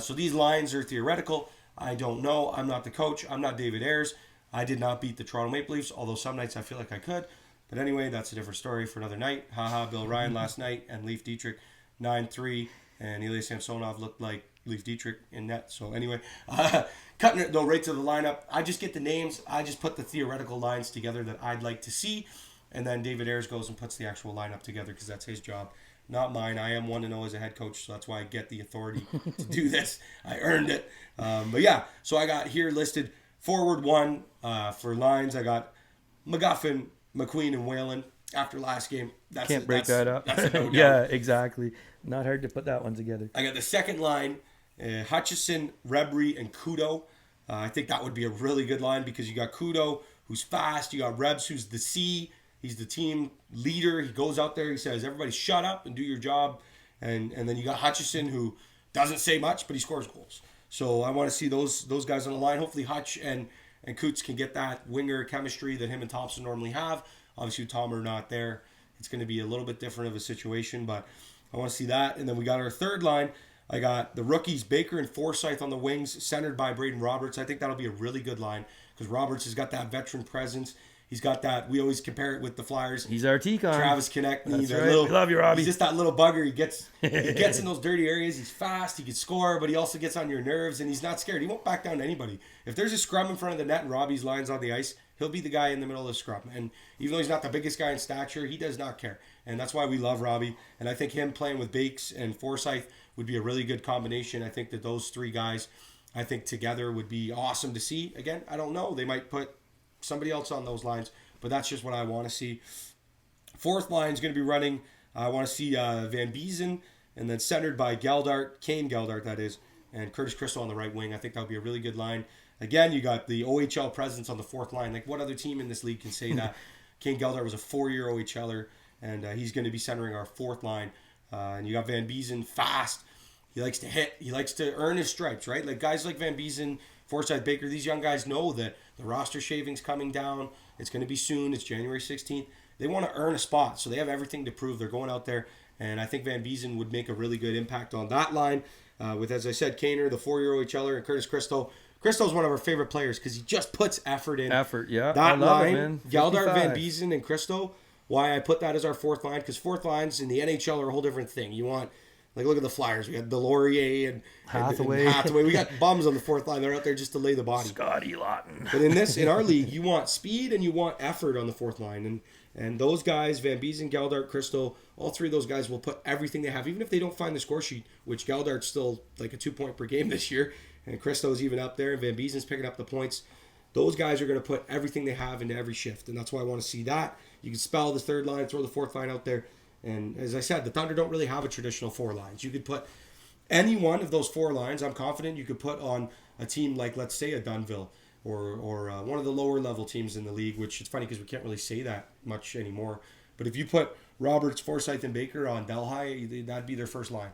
So these lines are theoretical. I don't know. I'm not the coach. I'm not David Ayres. I did not beat the Toronto Maple Leafs, although some nights I feel like I could. But anyway, that's a different story for another night. Bill Ryan last night and Leif Dietrich 9-3, and Ilya Samsonov looked like Leif Dietrich in net. So anyway, cutting it though right to the lineup. I just get the names. I just put the theoretical lines together that I'd like to see, and then David Ayres goes and puts the actual lineup together because that's his job, not mine. I am 1-0 as a head coach, so that's why I get the authority to do this. I earned it. But yeah, so I got here listed forward 1 for lines. I got McGuffin, McQueen, and Whalen. After last game, can't break that up. That's a no-doubt. Yeah, exactly. Not hard to put that one together. I got the second line. Hutchison, Rebry, and Kudo. I think that would be a really good line because you got Kudo, who's fast. You got Rebs, who's the C. He's the team leader. He goes out there. He says, everybody shut up and do your job. And then you got Hutchison, who doesn't say much, but he scores goals. So I want to see those guys on the line. Hopefully Hutch and Coots can get that winger chemistry that him and Thompson normally have. Obviously, Tom are not there. It's going to be a little bit different of a situation, but I want to see that. And then we got our third line. I got the rookies, Baker and Forsyth on the wings, centered by Braden Roberts. I think that'll be a really good line because Roberts has got that veteran presence. He's got that. We always compare it with the Flyers. He's our T-con. Travis Konechny. That's right. We love you, Robbie. He's just that little bugger. He gets in those dirty areas. He's fast. He can score, but he also gets on your nerves, and he's not scared. He won't back down to anybody. If there's a scrum in front of the net and Robbie's line's on the ice, he'll be the guy in the middle of the scrum. And even though he's not the biggest guy in stature, he does not care. And that's why we love Robbie. And I think him playing with Bakes and Forsyth would be a really good combination. I think that those 3 guys, I think together would be awesome to see. Again, I don't know. They might put somebody else on those lines, but that's just what I want to see. Fourth line is going to be running. I want to see Van Beezen, and then centered by Geldart, Kane Geldart, that is, and Curtis Crystal on the right wing. I think that would be a really good line. Again, you got the OHL presence on the fourth line. Like, what other team in this league can say that? Kane Geldart was a 4-year OHLer, and he's going to be centering our fourth line. And you got Van Beezen, fast. He likes to hit. He likes to earn his stripes, right? Like, guys like Van Beezen, Forsyth, Baker, these young guys know that the roster shaving's coming down. It's going to be soon. It's January 16th. They want to earn a spot, so they have everything to prove. They're going out there, and I think Van Beezen would make a really good impact on that line with, as I said, Kaner, the 4-year OHLer, and Curtis Crystal. Crystal's one of our favorite players because he just puts effort in. Yeah. That line, Geldart, Van Beezen, and Crystal, why I put that as our fourth line, because fourth lines in the NHL are a whole different thing. You want, like, look at the Flyers. We got Delorier and Hathaway. We got bums on the fourth line. They're out there just to lay the body. Scotty Lawton. But in our league, you want speed and you want effort on the fourth line. And those guys, Van Beezen, Geldart, Crystal, all 3 of those guys will put everything they have, even if they don't find the score sheet, which Geldart's still like a 2-point per game this year. And Crystal's even up there. And Van Beezen's picking up the points. those guys are going to put everything they have into every shift, and that's why I want to see that. You can spell the third line, throw the fourth line out there, and as I said, the Thunder don't really have a traditional 4 lines. You could put any one of those 4 lines, I'm confident you could put on a team like, let's say, a Dunnville or one of the lower level teams in the league, which it's funny because we can't really say that much anymore. But if you put Roberts, Forsyth, and Baker on Delhi, that'd be their first line.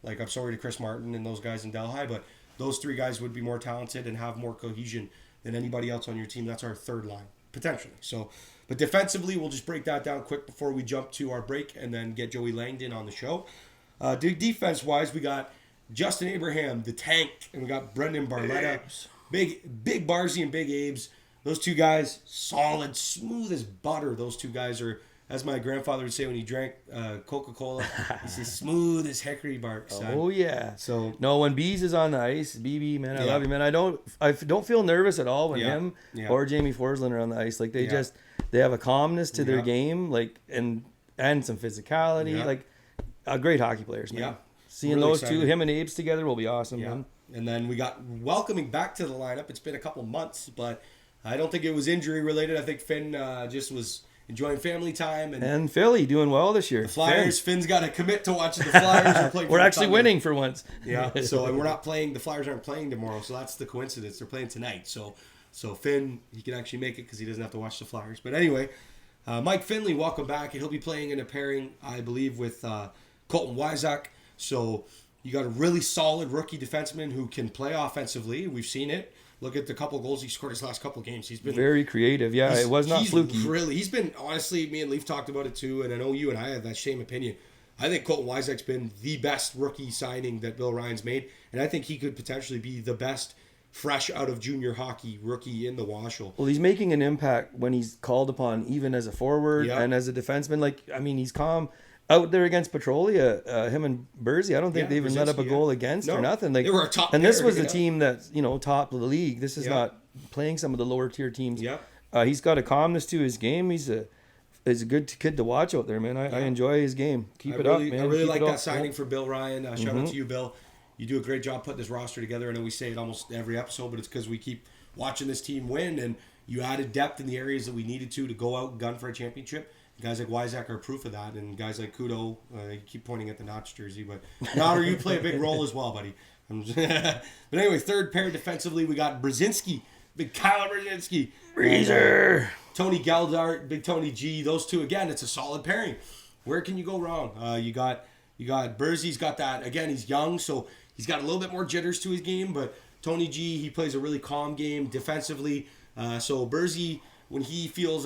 Like, I'm sorry to Chris Martin and those guys in Delhi, but those 3 guys would be more talented and have more cohesion than anybody else on your team. That's our third line, potentially. So, but defensively, we'll just break that down quick before we jump to our break and then get Joey Langdon on the show. Defense-wise, we got Justin Abraham, the tank, and we got Brendan Barletta. Big Barzy and Big Abes. Those 2 guys, solid, smooth as butter. Those 2 guys are, as my grandfather would say when he drank Coca-Cola, he says, smooth as hickory bark, son. Oh, yeah. So no, when Bees is on the ice, BB, man, I love you, man. I don't feel nervous at all when him or Jamie Forsland are on the ice. Like, they have a calmness to their game, like, and some physicality. Like, great hockey players, man. Seeing really those excited. 2, him and Abes together, will be awesome, man. And then we got welcoming back to the lineup. It's been a couple months, but I don't think it was injury related. I think Finn just was enjoying family time. And Philly doing well this year. The Flyers, Finn's got to commit to watching the Flyers. We're actually winning for once. Yeah, so we're not playing. The Flyers aren't playing tomorrow, so that's the coincidence. They're playing tonight. So Finn, he can actually make it because he doesn't have to watch the Flyers. But anyway, Mike Finley, welcome back. He'll be playing in a pairing, I believe, with Colton Wyzak. So you got a really solid rookie defenseman who can play offensively. We've seen it. Look at the couple goals he scored his last couple games. He's been very creative. Yeah, it was not fluky. He's been, honestly, me and Leif talked about it too, and I know you and I have that same opinion. I think Colton Wyzak's been the best rookie signing that Bill Ryan's made, and I think he could potentially be the best fresh out of junior hockey rookie in the WOSHL. Well, he's making an impact when he's called upon, even as a forward and as a defenseman. Like, I mean, he's calm. Out there against Petrolia, him and Burzy, I don't think they even let up a goal against or nothing. Like, they were a top and this was a team that's, top of the league. This is not playing some of the lower tier teams. He's got a calmness to his game. He's a good kid to watch out there, man. I enjoy his game. Keep it up, man. I really like that signing for Bill Ryan. Shout out to you, Bill. You do a great job putting this roster together. I know we say it almost every episode, but it's because we keep watching this team win, and you added depth in the areas that we needed to go out and gun for a championship. Guys like Wyzak are proof of that, and guys like Kudo, you keep pointing at the Notch jersey, but Nodder, you play a big role as well, buddy. But anyway, third pair defensively, we got Brzezinski, big Kyle Brzezinski. Breezer. Tony Geldart, big Tony G. Those 2, again, it's a solid pairing. Where can you go wrong? You got Burzy, he's got that, again, he's young, so he's got a little bit more jitters to his game, but Tony G, he plays a really calm game defensively. So Burzy, when he feels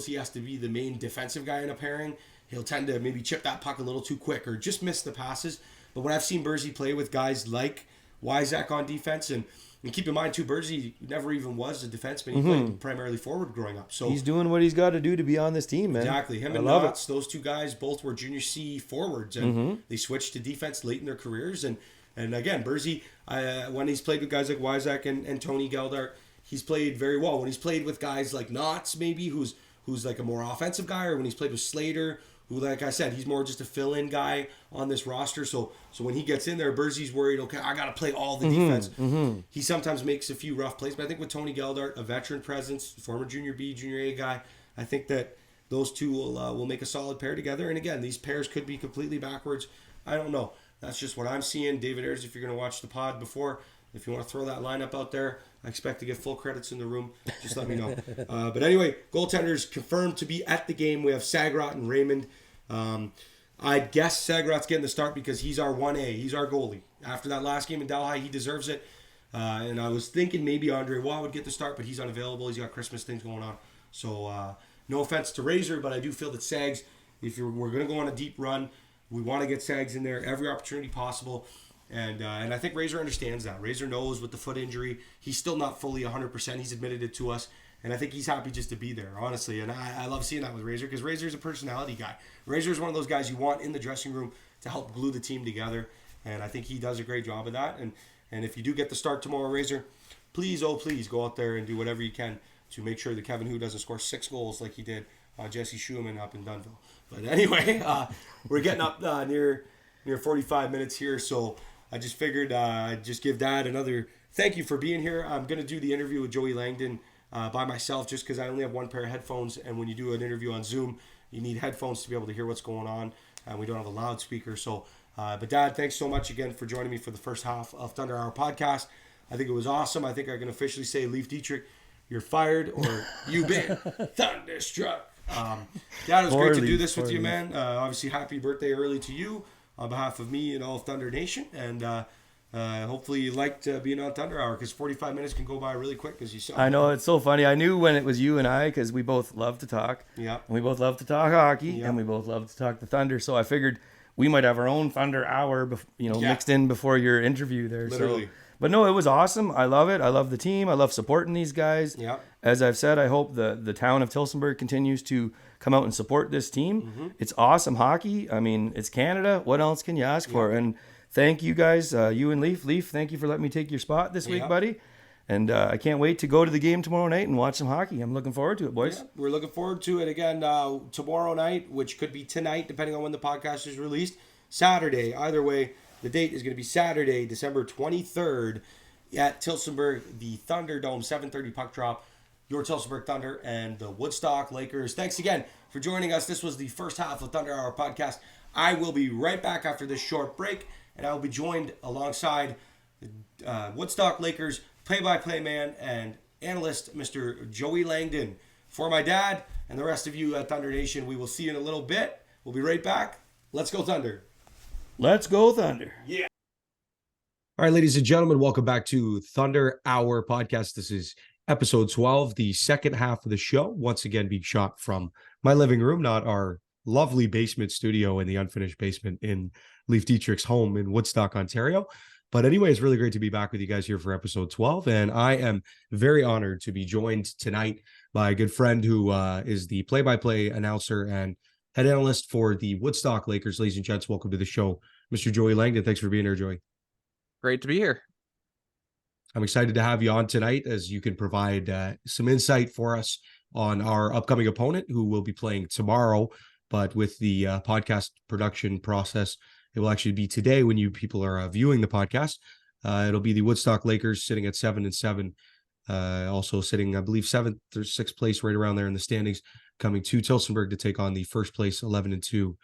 he has to be the main defensive guy in a pairing, he'll tend to maybe chip that puck a little too quick or just miss the passes. But when I've seen Burzy play with guys like Wyzak on defense, and keep in mind too, Burzy never even was a defenseman. He played primarily forward growing up. So he's doing what he's got to do to be on this team, man. Exactly. Him and Knotts, those 2 guys both were junior C forwards, and they switched to defense late in their careers. And again, Burzy, when he's played with guys like Wyzak and Tony Geldart, he's played very well. When he's played with guys like Knotts, maybe, who's like a more offensive guy, or when he's played with Slater, who, like I said, he's more just a fill-in guy on this roster. So when he gets in there, Burzy's worried, okay, I got to play all the defense. He sometimes makes a few rough plays, but I think with Tony Geldart, a veteran presence, former Junior B, Junior A guy, I think that those 2 will make a solid pair together. And again, these pairs could be completely backwards. I don't know. That's just what I'm seeing. David Ayers, if you're going to watch the pod before, if you want to throw that lineup out there, I expect to get full credits in the room. Just let me know. But anyway, goaltenders confirmed to be at the game. We have Sagrot and Raymond. I guess Sagrot's getting the start because he's our 1A. He's our goalie. After that last game in Delhi, he deserves it. And I was thinking maybe Andre Waugh would get the start, but he's unavailable. He's got Christmas things going on. So no offense to Razor, but I do feel that Sags, we're going to go on a deep run, we want to get Sags in there every opportunity possible. And I think Razor understands that. Razor knows with the foot injury, he's still not fully 100%. He's admitted it to us. And I think he's happy just to be there, honestly. And I love seeing that with Razor because Razor's a personality guy. Razor's one of those guys you want in the dressing room to help glue the team together. And I think he does a great job of that. And if you do get the start tomorrow, Razor, please, oh please, go out there and do whatever you can to make sure that Kevin Hu doesn't score 6 goals like he did Jesse Schumann up in Dunnville. But anyway, we're getting up near 45 minutes here, so I just figured I'd just give Dad another thank you for being here. I'm going to do the interview with Joey Langdon by myself just because I only have one pair of headphones. And when you do an interview on Zoom, you need headphones to be able to hear what's going on. And we don't have a loudspeaker. So, but Dad, thanks so much again for joining me for the first half of Thunder Hour podcast. I think it was awesome. I think I can officially say, Leif Dietrich, you're fired or you've been thunderstruck. Dad, it was great to do this with you, man. Obviously, happy birthday early to you on behalf of me and all of Thunder Nation. And hopefully you liked being on Thunder Hour because 45 minutes can go by really quick, as you saw. I know, it's so funny. I knew when it was you and I because we both love to talk. Yeah. And we both love to talk hockey, Yeah. and we both love to talk the Thunder. So I figured we might have our own Thunder Hour, mixed in before your interview there. Literally. So, but no, it was awesome. I love it. I love the team. I love supporting these guys. Yeah. As I've said, I hope the town of Tillsonburg continues to come out and support this team. Mm-hmm. It's awesome hockey. I mean, it's Canada. What else can you ask for? And thank you guys, you and Leif. Leif, thank you for letting me take your spot this week, buddy. And I can't wait to go to the game tomorrow night and watch some hockey. I'm looking forward to it, boys. Yeah, we're looking forward to it again tomorrow night, which could be tonight, depending on when the podcast is released. Saturday. Either way, the date is going to be Saturday, December 23rd at Tillsonburg, the Thunderdome, 7:30 puck drop. Your Tillsonburg Thunder and the Woodstock Lakers. Thanks again for joining us. This was the first half of Thunder Hour podcast. I will be right back after this short break, and I will be joined alongside Woodstock Lakers play-by-play man and analyst, Mr. Joey Langdon. For my dad and the rest of you at Thunder Nation, we will see you in a little bit. We'll be right back. Let's go Thunder. Let's go Thunder. Yeah. All right, ladies and gentlemen, welcome back to Thunder Hour podcast. This is episode 12, the second half of the show, once again being shot from my living room, not our lovely basement studio in the unfinished basement in Leif Dietrich's home in Woodstock, Ontario. But anyway, it's really great to be back with you guys here for episode 12. And I am very honored to be joined tonight by a good friend who is the play-by-play announcer and head analyst for the Woodstock Lakers. Ladies and gents, welcome to the show, Mr. Joey Langdon. Thanks for being here, Joey. Great to be here. I'm excited to have you on tonight as you can provide some insight for us on our upcoming opponent who will be playing tomorrow. But with the podcast production process, it will actually be today when you people are viewing the podcast. It'll be the Woodstock Lakers sitting at 7-7, also sitting, I believe, 7th or 6th place right around there in the standings, coming to Tillsonburg to take on the first place 11-2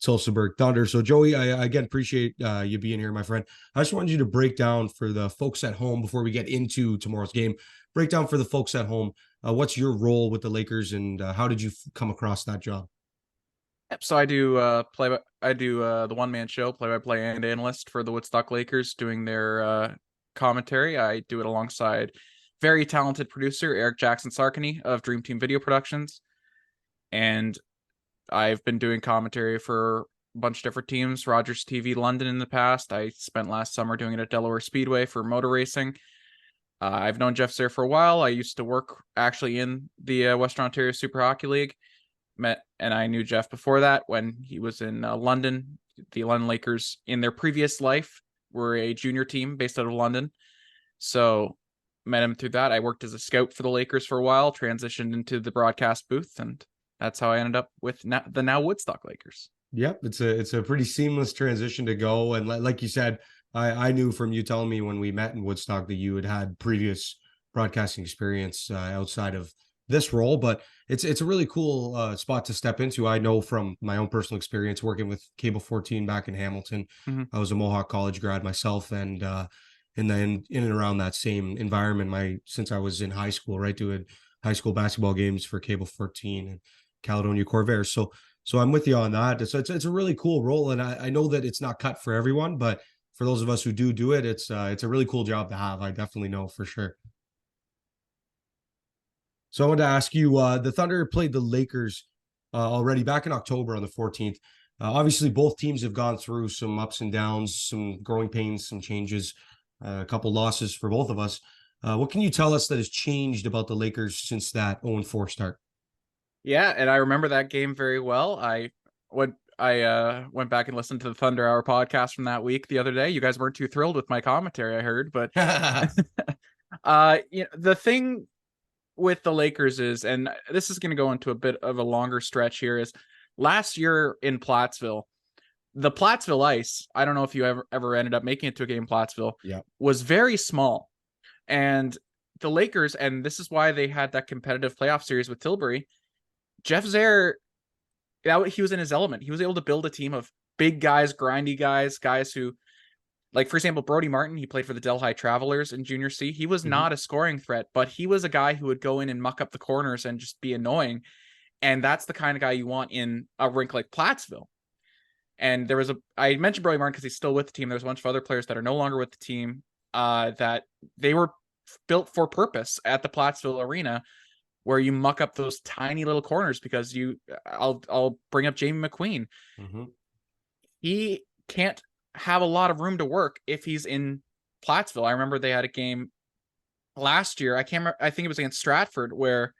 Tillsonburg Thunder. So, Joey, I again appreciate you being here, my friend. I just wanted you to break down for the folks at home before we get into tomorrow's game. Break down for the folks at home. What's your role with the Lakers, and how did you come across that job? Yep. So I do the one-man show, play-by-play and analyst for the Woodstock Lakers, doing their commentary. I do it alongside very talented producer Eric Jackson Sarkany of Dream Team Video Productions, and I've been doing commentary for a bunch of different teams, Rogers TV London in the past. I spent last summer doing it at Delaware Speedway for motor racing. I've known Jeff Sayre for a while. I used to work actually in the Western Ontario Super Hockey League. And I knew Jeff before that when he was in London. The London Lakers in their previous life were a junior team based out of London. So met him through that. I worked as a scout for the Lakers for a while, transitioned into the broadcast booth, and that's how I ended up with the now Woodstock Lakers. Yep, it's a pretty seamless transition to go. And like you said, I knew from you telling me when we met in Woodstock that you had previous broadcasting experience outside of this role, but it's a really cool spot to step into. I know from my own personal experience working with Cable 14 back in Hamilton. Mm-hmm. I was a Mohawk College grad myself, and in and around that same environment, since I was in high school, right, doing high school basketball games for Cable 14 and Caledonia Corvairs. So I'm with you on that. So it's a really cool role, and I know that it's not cut for everyone, but for those of us who do it, it's a really cool job to have. I definitely know for sure. So I wanted to ask you, the Thunder played the Lakers already back in October on the 14th. Obviously, both teams have gone through some ups and downs, some growing pains, some changes, a couple losses for both of us. What can you tell us that has changed about the Lakers since that 0-4 start? Yeah, and I remember that game very well. I went back and listened to the Thunder Hour podcast from that week the other day. You guys weren't too thrilled with my commentary, I heard, but the thing with the Lakers is, and this is going to go into a bit of a longer stretch here, is last year in Plattsville, the Plattsville ice, I don't know if you ever ended up making it to a game in Plattsville, yeah, was very small. And the Lakers, and this is why they had that competitive playoff series with Tilbury, Jeff Zaire, he was in his element. He was able to build a team of big guys, grindy guys who, like, for example, Brody Martin, he played for the Delhi Travelers in Junior C. He was not a scoring threat, but he was a guy who would go in and muck up the corners and just be annoying. And that's the kind of guy you want in a rink like Plattsville. And I mentioned Brody Martin because he's still with the team. There's a bunch of other players that are no longer with the team that they were built for purpose at the Plattsville Arena, where you muck up those tiny little corners because I'll bring up Jamie McQueen. He can't have a lot of room to work if he's in Plattsville. I remember they had a game last year. I think it was against Stratford, where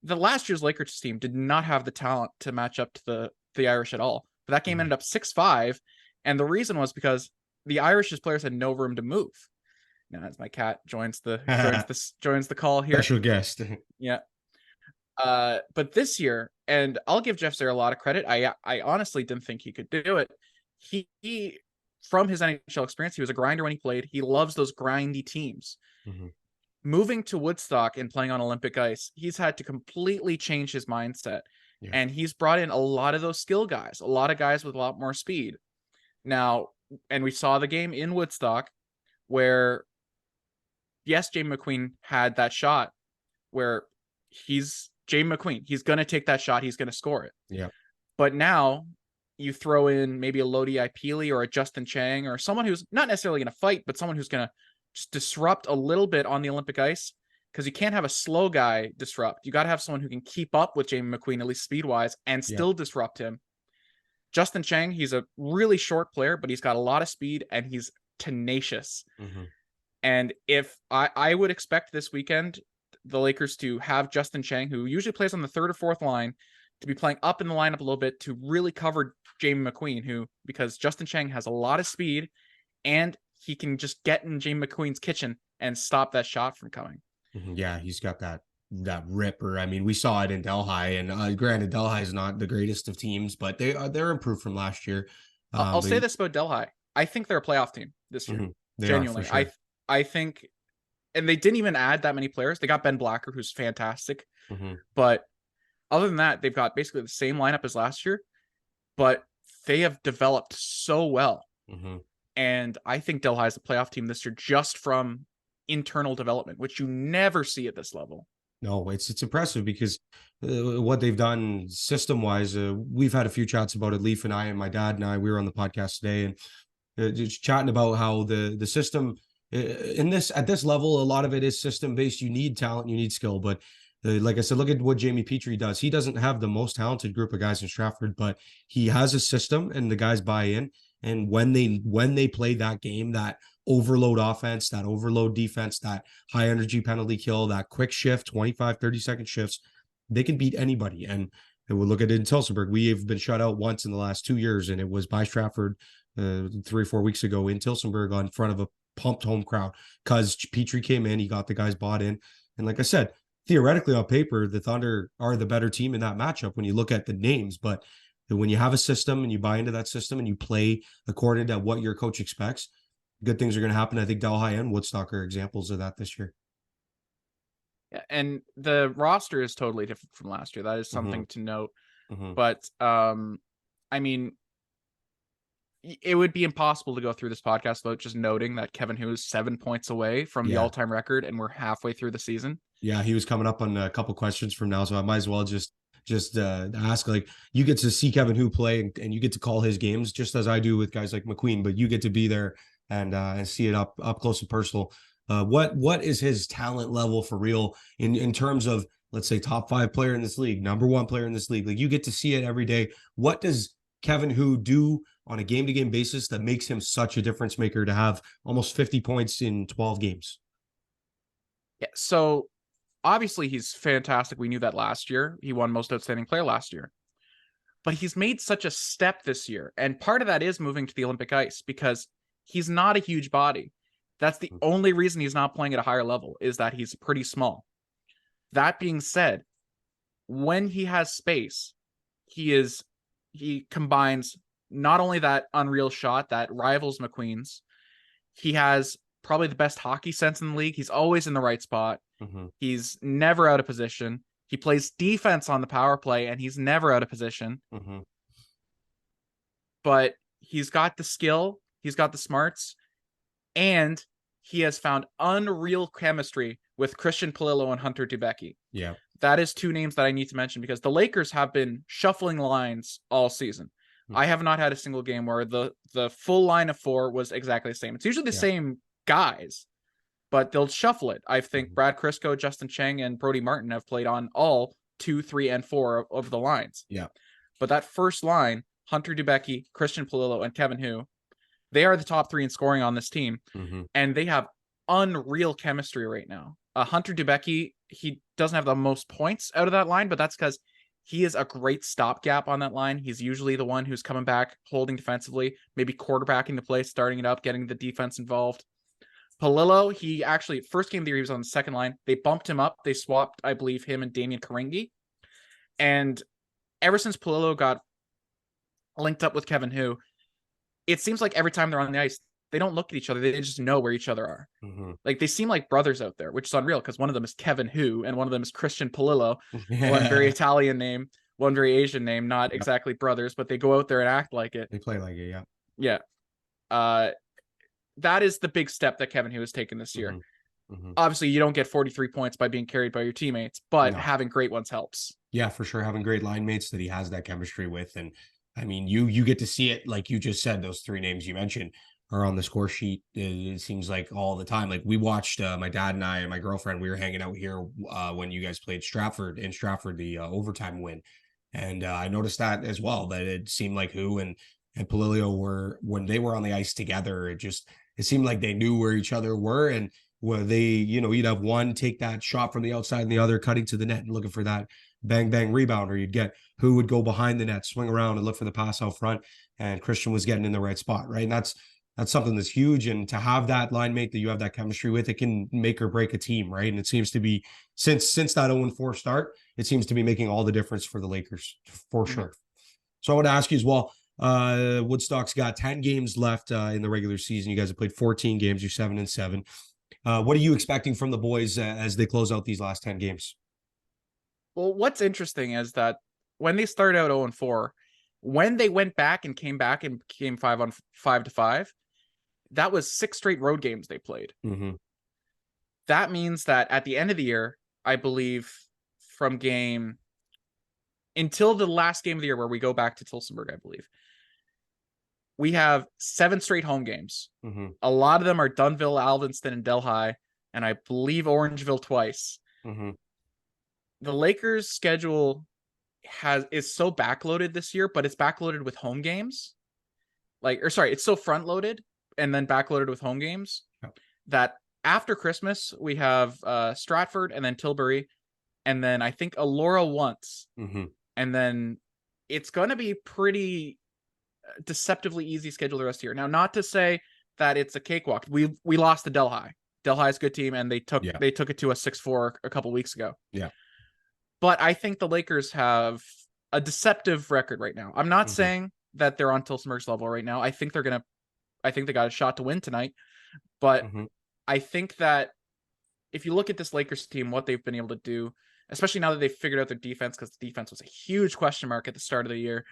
the last year's Lakers team did not have the talent to match up to the Irish at all. But that game ended up 6-5, and the reason was because the Irish's players had no room to move. Now, as my cat joins the call here. Special guest. Yeah. But this year, and I'll give Jeff Zaire a lot of credit. I honestly didn't think he could do it. He from his NHL experience, he was a grinder when he played. He loves those grindy teams. Moving to Woodstock and playing on Olympic ice, he's had to completely change his mindset. Yeah. And he's brought in a lot of those skill guys, a lot of guys with a lot more speed. Now, and we saw the game in Woodstock where, yes, Jamie McQueen had that shot where Jamie McQueen. He's going to take that shot. He's going to score it. Yeah. But now you throw in maybe a Lodi Ipili or a Justin Chang or someone who's not necessarily going to fight, but someone who's going to just disrupt a little bit on the Olympic ice, because you can't have a slow guy disrupt. You got to have someone who can keep up with Jamie McQueen, at least speed-wise, and still disrupt him. Justin Chang, he's a really short player, but he's got a lot of speed, and he's tenacious. And if I would expect this weekend the Lakers to have Justin Chang, who usually plays on the third or fourth line, to be playing up in the lineup a little bit to really cover Jamie McQueen, because Justin Chang has a lot of speed, and he can just get in Jamie McQueen's kitchen and stop that shot from coming. Yeah, he's got that ripper. I mean, we saw it in Delhi, and granted, Delhi is not the greatest of teams, but they're improved from last year. I'll say this about Delhi: I think they're a playoff team this year. Genuinely, sure. I think, and they didn't even add that many players. They got Ben Blacker, who's fantastic, but other than that, they've got basically the same lineup as last year, but they have developed so well. And I think Delhi is a playoff team this year just from internal development, which you never see at this level. No, it's impressive because what they've done system-wise, we've had a few chats about it. Leif and I and my dad and I, we were on the podcast today and just chatting about how the system at this level, a lot of it is system-based. You need talent, you need skill, but like I said, look at what Jamie Petrie does. He doesn't have the most talented group of guys in Stratford, but he has a system and the guys buy in. And when they play that game, that overload offense, that overload defense, that high energy penalty kill, that quick shift, 25, 30-second shifts, they can beat anybody. And we'll look at it in Tilsonburg. We have been shut out once in the last 2 years, and it was by Stratford 3 or 4 weeks ago in Tilsonburg in front of a pumped home crowd because Petrie came in, he got the guys bought in. And like I said, theoretically on paper, the Thunder are the better team in that matchup when you look at the names, but when you have a system and you buy into that system and you play according to what your coach expects, good things are going to happen. I think Delhi and Woodstock are examples of that this year. Yeah, and the roster is totally different from last year. That is something to note. But I mean, it would be impossible to go through this podcast without just noting that Kevin Hu is 7 points away from the all-time record, and we're halfway through the season. Yeah, he was coming up on a couple questions from now, so I might as well just ask, like, you get to see Kevin Hu play and you get to call his games just as I do with guys like McQueen, but you get to be there and see it up close and personal. What is his talent level for real in terms of, let's say, top 5 player in this league, number 1 player in this league? Like, you get to see it every day. What does Kevin Hu do on a game-to-game basis that makes him such a difference maker to have almost 50 points in 12 games? Yeah, so obviously he's fantastic. We knew that last year. He won most outstanding player last year. But he's made such a step this year. And part of that is moving to the Olympic ice because he's not a huge body. That's the only reason he's not playing at a higher level, is that he's pretty small. That being said, when he has space, he combines not only that unreal shot that rivals McQueen's, he has probably the best hockey sense in the league. He's always in the right spot. He's never out of position. He plays defense on the power play, and he's never out of position. But he's got the skill, he's got the smarts, and he has found unreal chemistry with Christian Polillo and Hunter Dubecki. Yeah. That is two names that I need to mention because the Lakers have been shuffling lines all season. I have not had a single game where the full line of 4 was exactly the same. It's usually the same guys, but they'll shuffle it. I think Brad Crisco, Justin Chang, and Brody Martin have played on all 2, 3, and 4 of the lines. Yeah. But that first line, Hunter Dubecki, Christian Polillo, and Kevin Hu, they are the top 3 in scoring on this team, and they have unreal chemistry right now. Hunter Dubecki, he doesn't have the most points out of that line, but that's because he is a great stopgap on that line. He's usually the one who's coming back, holding defensively, maybe quarterbacking the play, starting it up, getting the defense involved. Polillo, he actually, first game of the year, he was on the second line. They bumped him up. They swapped, I believe, him and Damian Karingi. And ever since Polillo got linked up with Kevin Hu, it seems like every time they're on the ice, they don't look at each other. They just know where each other are. Like, they seem like brothers out there, which is unreal because one of them is Kevin Hu and one of them is Christian Polillo. One very Italian name, one very Asian name, not exactly brothers, but they go out there and act like it. They play like it, yeah. Yeah. That is the big step that Kevin Hu has taken this year. Obviously, you don't get 43 points by being carried by your teammates, but having great ones helps. Yeah, for sure. Having great line mates that he has that chemistry with. And I mean, you get to see it, like you just said, those 3 names you mentioned are on the score sheet. It seems like all the time. Like we watched, my dad and I and my girlfriend, we were hanging out here when you guys played Stratford, the overtime win. And I noticed that as well, that it seemed like Hu and Polillo were, when they were on the ice together, it seemed like they knew where each other were. And where they, you'd have one take that shot from the outside and the other cutting to the net and looking for that bang, bang rebound, or you'd get Hu would go behind the net, swing around and look for the pass out front. And Christian was getting in the right spot, right? And that's something that's huge. And to have that line mate that you have that chemistry with, it can make or break a team, right? And it seems to be, since that 0-4 start, it seems to be making all the difference for the Lakers, for sure. So I want to ask you as well, Woodstock's got 10 games left in the regular season. You guys have played 14 games. You're 7-7. What are you expecting from the boys as they close out these last 10 games? Well, what's interesting is that when they started out 0-4, when they went back and came back and came 5-5, that was 6 straight road games they played. That means that at the end of the year, I believe from game until the last game of the year where we go back to Tillsonburg, I believe, we have 7 straight home games. A lot of them are Dunnville, Alvinston, and Delhi, and I believe Orangeville twice. The Lakers' schedule is so backloaded this year, but it's backloaded with home games. It's so front loaded and then backloaded with home games that after Christmas we have Stratford and then Tilbury, and then I think Elora once, and then it's going to be pretty deceptively easy schedule the rest of the year. Now, not to say that it's a cakewalk. We lost to Delhi. Delhi's a good team, and they took it to a 6-4 a couple weeks ago. Yeah. But I think the Lakers have a deceptive record right now. I'm not saying that they're on Tillsonburg's level right now. I think they got a shot to win tonight. But I think that if you look at this Lakers team, what they've been able to do, especially now that they've figured out their defense, because the defense was a huge question mark at the start of the year.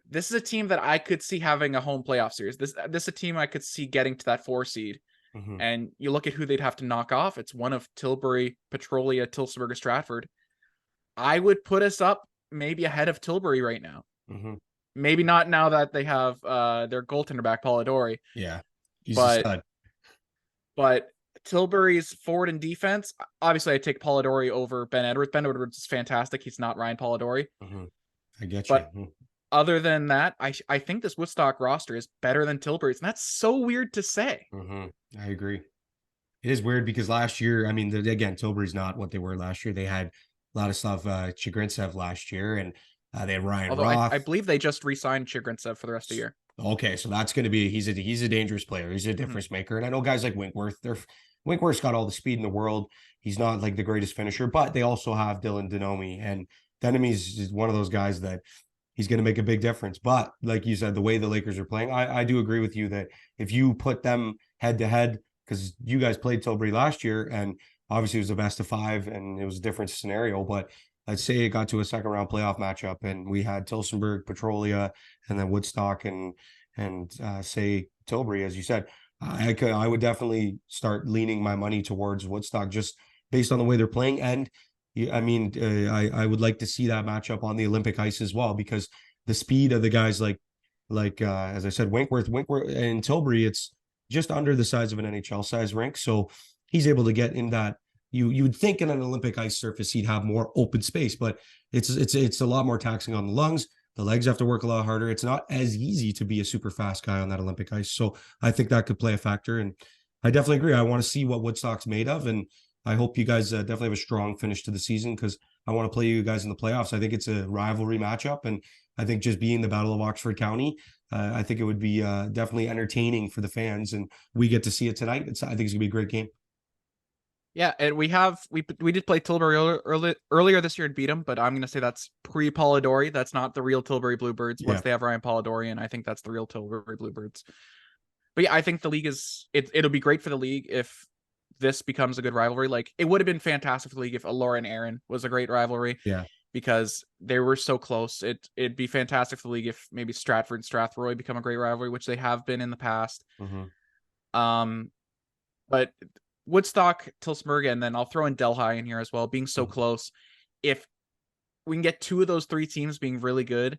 This is a team that I could see having a home playoff series. This is a team I could see getting to that 4 seed. And you look at who they'd have to knock off. It's one of Tilbury, Petrolia, Tillsonburg, or Stratford. I would put us up maybe ahead of Tilbury right now. Maybe not now that they have their goaltender back, Polidori. Yeah, he's a stud. But Tilbury's forward and defense, obviously I take Polidori over Ben Edwards. Ben Edwards is fantastic. He's not Ryan Polidori. I get you. But other than that, I think this Woodstock roster is better than Tilbury's, and that's so weird to say. I agree. It is weird because last year, I mean, again, Tilbury's not what they were last year. They had a lot of stuff, Chigrintsev last year, and they had Ryan Roth. I believe they just re-signed Chigrintsev for the rest of the year. Okay, so that's going to be he's a dangerous player. He's a difference maker, and I know guys like Winkworth. Winkworth's got all the speed in the world. He's not like the greatest finisher, but they also have Dylan Denomi, and Denomi's is one of those guys that he's going to make a big difference. But like you said, the way the Lakers are playing, I do agree with you that if you put them head to head, because you guys played Tilbury last year, and obviously it was a best of 5, and it was a different scenario. But let's say it got to a second round playoff matchup, and we had Tillsonburg, Petrolia, and then Woodstock, and say Tilbury, as you said. I would definitely start leaning my money towards Woodstock just based on the way they're playing. And I mean, I would like to see that matchup on the Olympic ice as well, because the speed of the guys like as I said, Winkworth and Tilbury, it's just under the size of an NHL size rink. So he's able to get in that. You would think in an Olympic ice surface he'd have more open space, but it's a lot more taxing on the lungs. The legs have to work a lot harder. It's not as easy to be a super fast guy on that Olympic ice. So I think that could play a factor. And I definitely agree. I want to see what Woodstock's made of. And I hope you guys definitely have a strong finish to the season, because I want to play you guys in the playoffs. I think it's a rivalry matchup. And I think just being the Battle of Oxford County, I think it would be definitely entertaining for the fans. And we get to see it tonight. I think it's going to be a great game. Yeah, and we did play Tilbury earlier this year and beat them, but I'm going to say that's pre-Polidori. That's not the real Tilbury Bluebirds. Once they have Ryan Polidori, and I think that's the real Tilbury Bluebirds. But yeah, I think the league it'll be great for the league if this becomes a good rivalry. Like, it would have been fantastic for the league if Allura and Aaron was a great rivalry. Yeah. Because they were so close. It'd be fantastic for the league if maybe Stratford and Strathroy become a great rivalry, which they have been in the past. But Woodstock, Tillsonburg, and then I'll throw in Delhi in here as well, being so close. If we can get 2 of those 3 teams being really good,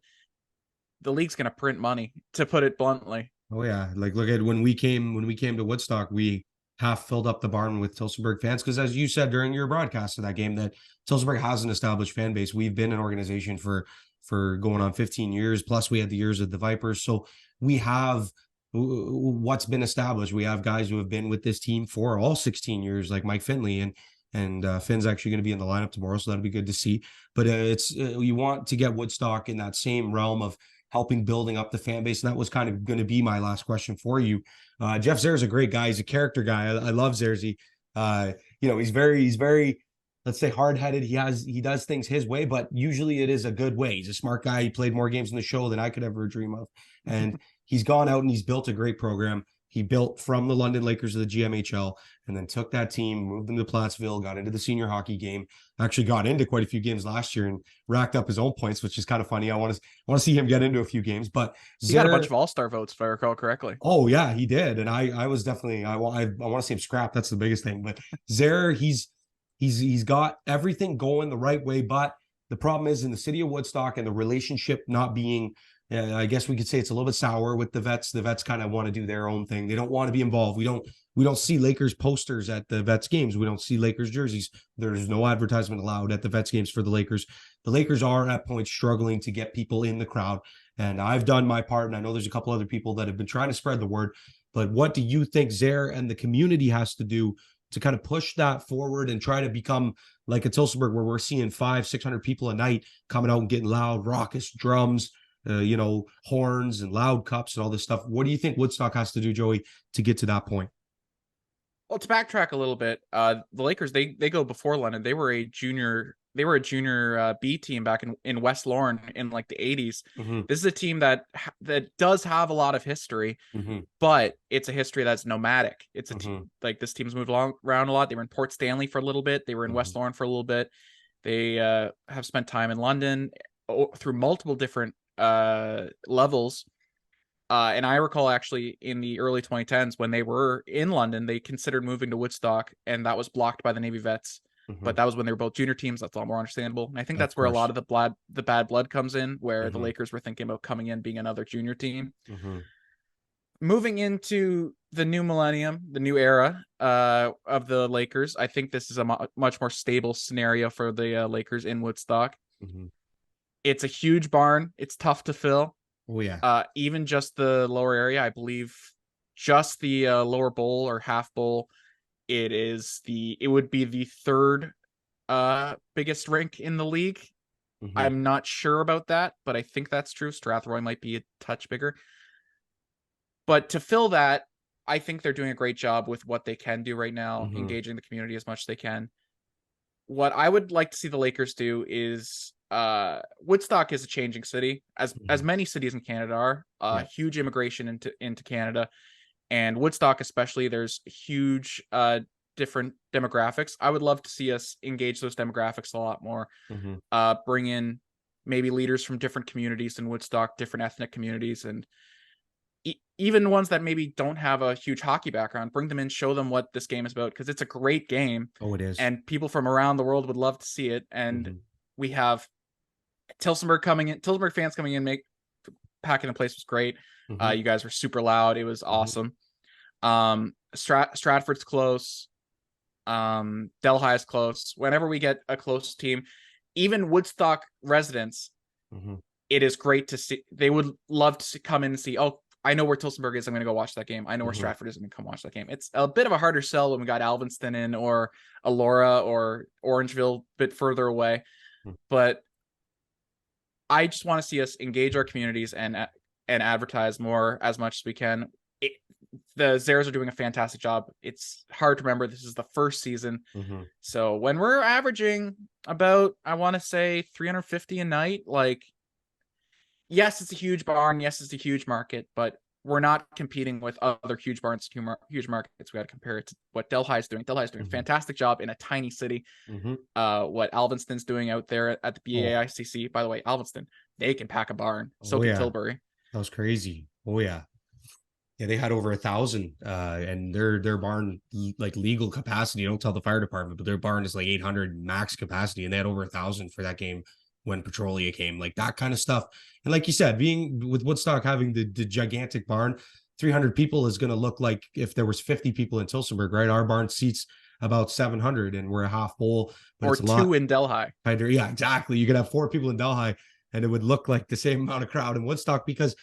the league's going to print money, to put it bluntly. Oh yeah, like look at when we came to Woodstock, we half filled up the barn with Tillsonburg fans, because as you said during your broadcast of that game, that Tillsonburg has an established fan base. We've been an organization for going on 15 years, plus we had the years of the Vipers, so we have what's been established. We have guys who have been with this team for all 16 years, like Mike Finley, and Finn's actually going to be in the lineup tomorrow, so that'll be good to see. But you want to get Woodstock in that same realm of helping building up the fan base. And that was kind of going to be my last question for you. Jeff Zare is a great guy. He's a character guy. I love Zarzy. He's very, let's say, hard-headed. He does things his way, but usually it is a good way. He's a smart guy. He played more games in the show than I could ever dream of. And he's gone out and he's built a great program. He built from the London Lakers to the GMHL, and then took that team, moved them to Plattsville, got into the senior hockey game, actually got into quite a few games last year and racked up his own points, which is kind of funny. I want to see him get into a few games, but he got a bunch of all-star votes, if I recall correctly. Oh yeah, he did. And I was definitely, I want to see him scrap. That's the biggest thing. But Zare, he's got everything going the right way. But the problem is in the city of Woodstock and the relationship not being, I guess we could say it's a little bit sour with the vets. The vets kind of want to do their own thing. They don't want to be involved. We don't see Lakers posters at the vets games. We don't see Lakers jerseys. There's no advertisement allowed at the vets games for the Lakers. The Lakers are at points struggling to get people in the crowd. And I've done my part. And I know there's a couple other people that have been trying to spread the word. But what do you think Zare and the community has to do to kind of push that forward and try to become like a Tillsonburg, where we're seeing 500-600 people a night coming out and getting loud, raucous drums, horns and loud cups and all this stuff? What do you think Woodstock has to do, Joey, to get to that point? Well, to backtrack a little bit, the Lakers, they go before London. They were a junior B team back in West Lorne in like the 80s. This is a team that does have a lot of history, but it's a history that's nomadic. It's a team, like, this team's moved around a lot. They were in Port Stanley for a little bit. They were in West Lorne for a little bit. They have spent time in London through multiple different levels. And I recall actually in the early 2010s when they were in London, they considered moving to Woodstock, and that was blocked by the Navy vets. But that was when they were both junior teams. That's a lot more understandable. And I think that's where a lot of the bad blood comes in, where the Lakers were thinking about coming in, being another junior team. Moving into the new millennium, the new era of the Lakers, I think this is a much more stable scenario for the Lakers in Woodstock. It's a huge barn. It's tough to fill. Oh yeah. Even just the lower area, I believe just the lower bowl or half bowl, it would be the third biggest rink in the league. I'm not sure about that, but I think that's true. Strathroy might be a touch bigger. But to fill that, I think they're doing a great job with what they can do right now, engaging the community as much as they can. What I would like to see the Lakers do is Woodstock is a changing city, as many cities in Canada are. Huge immigration into Canada, And Woodstock, especially, there's huge different demographics. I would love to see us engage those demographics a lot more. Bring in maybe leaders from different communities in Woodstock, different ethnic communities, and even ones that maybe don't have a huge hockey background. Bring them in, show them what this game is about, because it's a great game. Oh, it is. And people from around the world would love to see it. And we have Tillsonburg coming in, Tillsonburg fans coming in, packing the place was great. You guys were super loud. It was awesome. Stratford's close. Delhi is close. Whenever we get a close team, even Woodstock residents, it is great to see. They would love to come in and see, oh, I know where Tillsonburg is. I'm going to go watch that game. I know where Stratford is. I'm going to come watch that game. It's a bit of a harder sell when we got Alvinston in, or Elora, or Orangeville a bit further away. But I just want to see us engage our communities and advertise more as much as we can. The Zares are doing a fantastic job. It's hard to remember, this is the first season. So when we're averaging about, I want to say 350 a night, like, yes, it's a huge barn. Yes, it's a huge market, but we're not competing with other huge barns, huge markets. We got to compare it to what Delhi is doing. Delhi is doing a fantastic job in a tiny city. What Alvinston's doing out there at the BAICC, by the way, Alvinston, they can pack a barn. So can Tilbury. That was crazy. Oh yeah. Yeah, they had over 1,000, and their barn, like, legal capacity. Don't tell the fire department, but their barn is like 800 max capacity, and they had over 1,000 for that game when Petrolia came. Like, that kind of stuff. And like you said, being with Woodstock having the gigantic barn, 300 people is going to look like if there was 50 people in Tillsonburg, right? Our barn seats about 700, and we're a half full. Or two in Delhi. Yeah, exactly. You could have 4 people in Delhi, and it would look like the same amount of crowd in Woodstock, because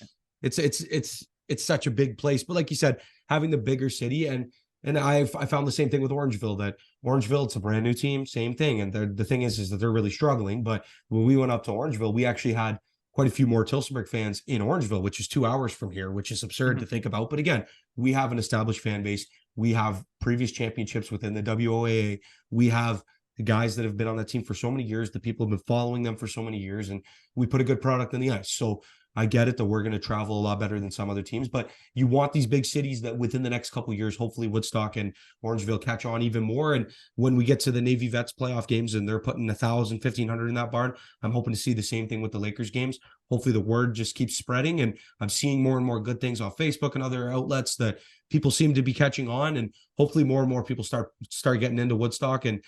it's such a big place. But like you said, having the bigger city, and I found the same thing with Orangeville, that Orangeville, it's a brand new team, same thing. And the thing is that they're really struggling. But when we went up to Orangeville, we actually had quite a few more Tillsonburg fans in Orangeville, which is 2 hours from here, which is absurd to think about. But again, we have an established fan base. We have previous championships within the WOAA. We have the guys that have been on that team for so many years. The people have been following them for so many years, and we put a good product on the ice. So I get it that we're going to travel a lot better than some other teams, but you want these big cities that within the next couple of years, hopefully Woodstock and Orangeville catch on even more. And when we get to the Navy Vets playoff games and they're putting 1,000, 1,500 in that barn, I'm hoping to see the same thing with the Lakers games. Hopefully the word just keeps spreading, and I'm seeing more and more good things on Facebook and other outlets that people seem to be catching on, and hopefully more and more people start getting into Woodstock. And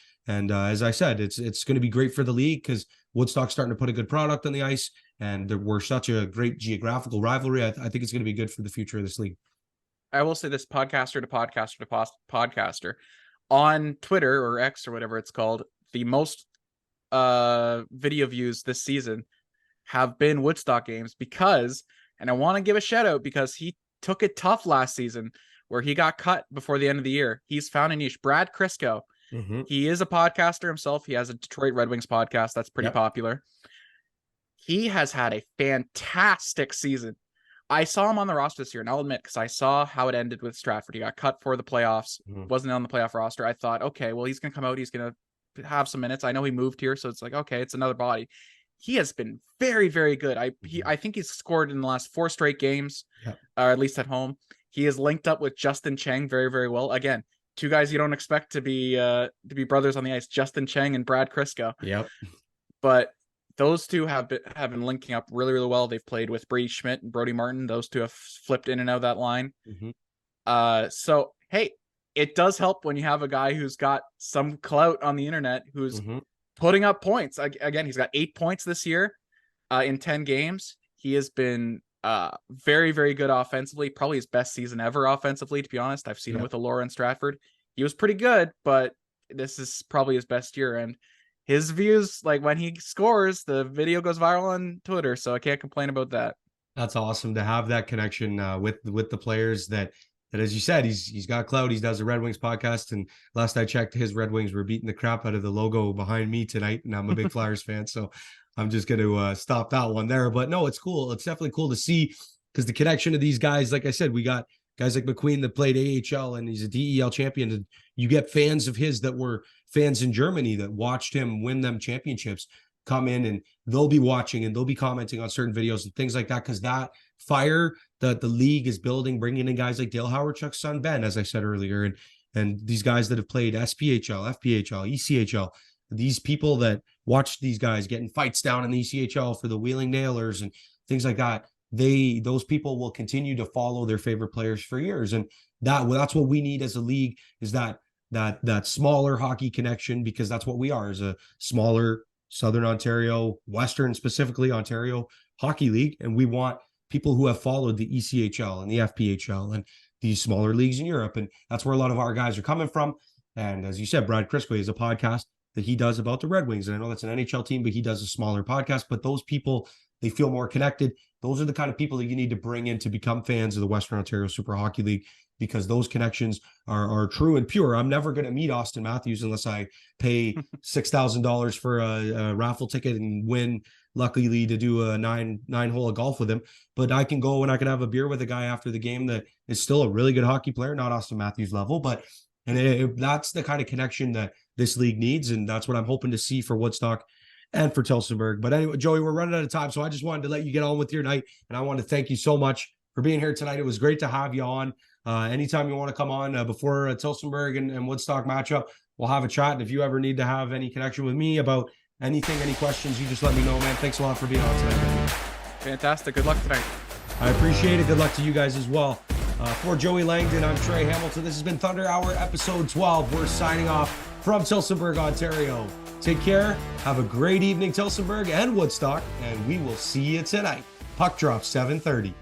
as I said, it's going to be great for the league, because Woodstock's starting to put a good product on the ice, and we're such a great geographical rivalry. I think it's going to be good for the future of this league. I will say this, podcaster to podcaster to podcaster, on Twitter or X or whatever it's called, the most video views this season have been Woodstock games, because, and I want to give a shout out, because he took it tough last season where he got cut before the end of the year. He's found a niche. Brad Crisco, he is a podcaster himself. He has a Detroit Red Wings podcast that's pretty popular. He has had a fantastic season. I saw him on the roster this year, and I'll admit, because I saw how it ended with Stratford. He got cut for the playoffs, wasn't on the playoff roster. I thought, okay, well, he's going to come out. He's going to have some minutes. I know he moved here, so it's like, okay, it's another body. He has been very, very good. I think he's scored in the last 4 straight games, or at least at home. He is linked up with Justin Cheng very, very well. Again, 2 guys you don't expect to be brothers on the ice, Justin Cheng and Brad Crisco. But those two have been linking up really, really well. They've played with Brady Schmidt and Brody Martin. Those two have flipped in and out of that line. So, hey, it does help when you have a guy who's got some clout on the internet, who's putting up points. Again, he's got 8 points this year in 10 games. He has been very, very good offensively. Probably his best season ever offensively, to be honest. I've seen him with Elora and Stratford. He was pretty good, but this is probably his best year. And his views, like when he scores, the video goes viral on Twitter. So I can't complain about that. That's awesome to have that connection with the players that, as you said, he's got clout. He does a Red Wings podcast, and last I checked, his Red Wings were beating the crap out of the logo behind me tonight, and I'm a big Flyers fan, so I'm just going to stop that one there. But no, it's cool. It's definitely cool to see, because the connection of these guys, like I said, we got guys like McQueen that played AHL, and he's a DEL champion, and you get fans of his that were fans in Germany that watched him win them championships come in, and they'll be watching and they'll be commenting on certain videos and things like that, because that fire that the league is building, bringing in guys like Dale Howardchuck's son, Ben, as I said earlier, and these guys that have played SPHL, FPHL, ECHL, these people that watch these guys getting fights down in the ECHL for the Wheeling Nailers and things like that, those people will continue to follow their favorite players for years. And that's what we need as a league, is that smaller hockey connection, because that's what we are, as a smaller Southern Ontario, Western, specifically Ontario hockey league. And we want people who have followed the ECHL and the FPHL and these smaller leagues in Europe. And that's where a lot of our guys are coming from. And as you said, Brad Crisquet has a podcast that he does about the Red Wings. And I know that's an NHL team, but he does a smaller podcast. But those people, they feel more connected. Those are the kind of people that you need to bring in to become fans of the Western Ontario Super Hockey League, because those connections are true and pure. I'm never going to meet Austin Matthews unless I pay $6,000 for a raffle ticket and win, luckily, to do a nine hole of golf with him. But I can go and I can have a beer with a guy after the game that is still a really good hockey player, not Austin Matthews level, but that's the kind of connection that this league needs. And that's what I'm hoping to see for Woodstock and for Tillsonburg. But anyway, Joey, we're running out of time, so I just wanted to let you get on with your night. And I want to thank you so much for being here tonight. It was great to have you on. Anytime you want to come on before a Tillsonburg and Woodstock matchup, we'll have a chat. And if you ever need to have any connection with me about anything, any questions, you just let me know, man. Thanks a lot for being on tonight. Fantastic. Good luck tonight. I appreciate it. Good luck to you guys as well. For Joey Langdon, I'm Trey Hamilton. This has been Thunder Hour episode 12. We're signing off from Tillsonburg, Ontario. Take care. Have a great evening, Tillsonburg and Woodstock, and we will see you tonight. Puck drop 7:30.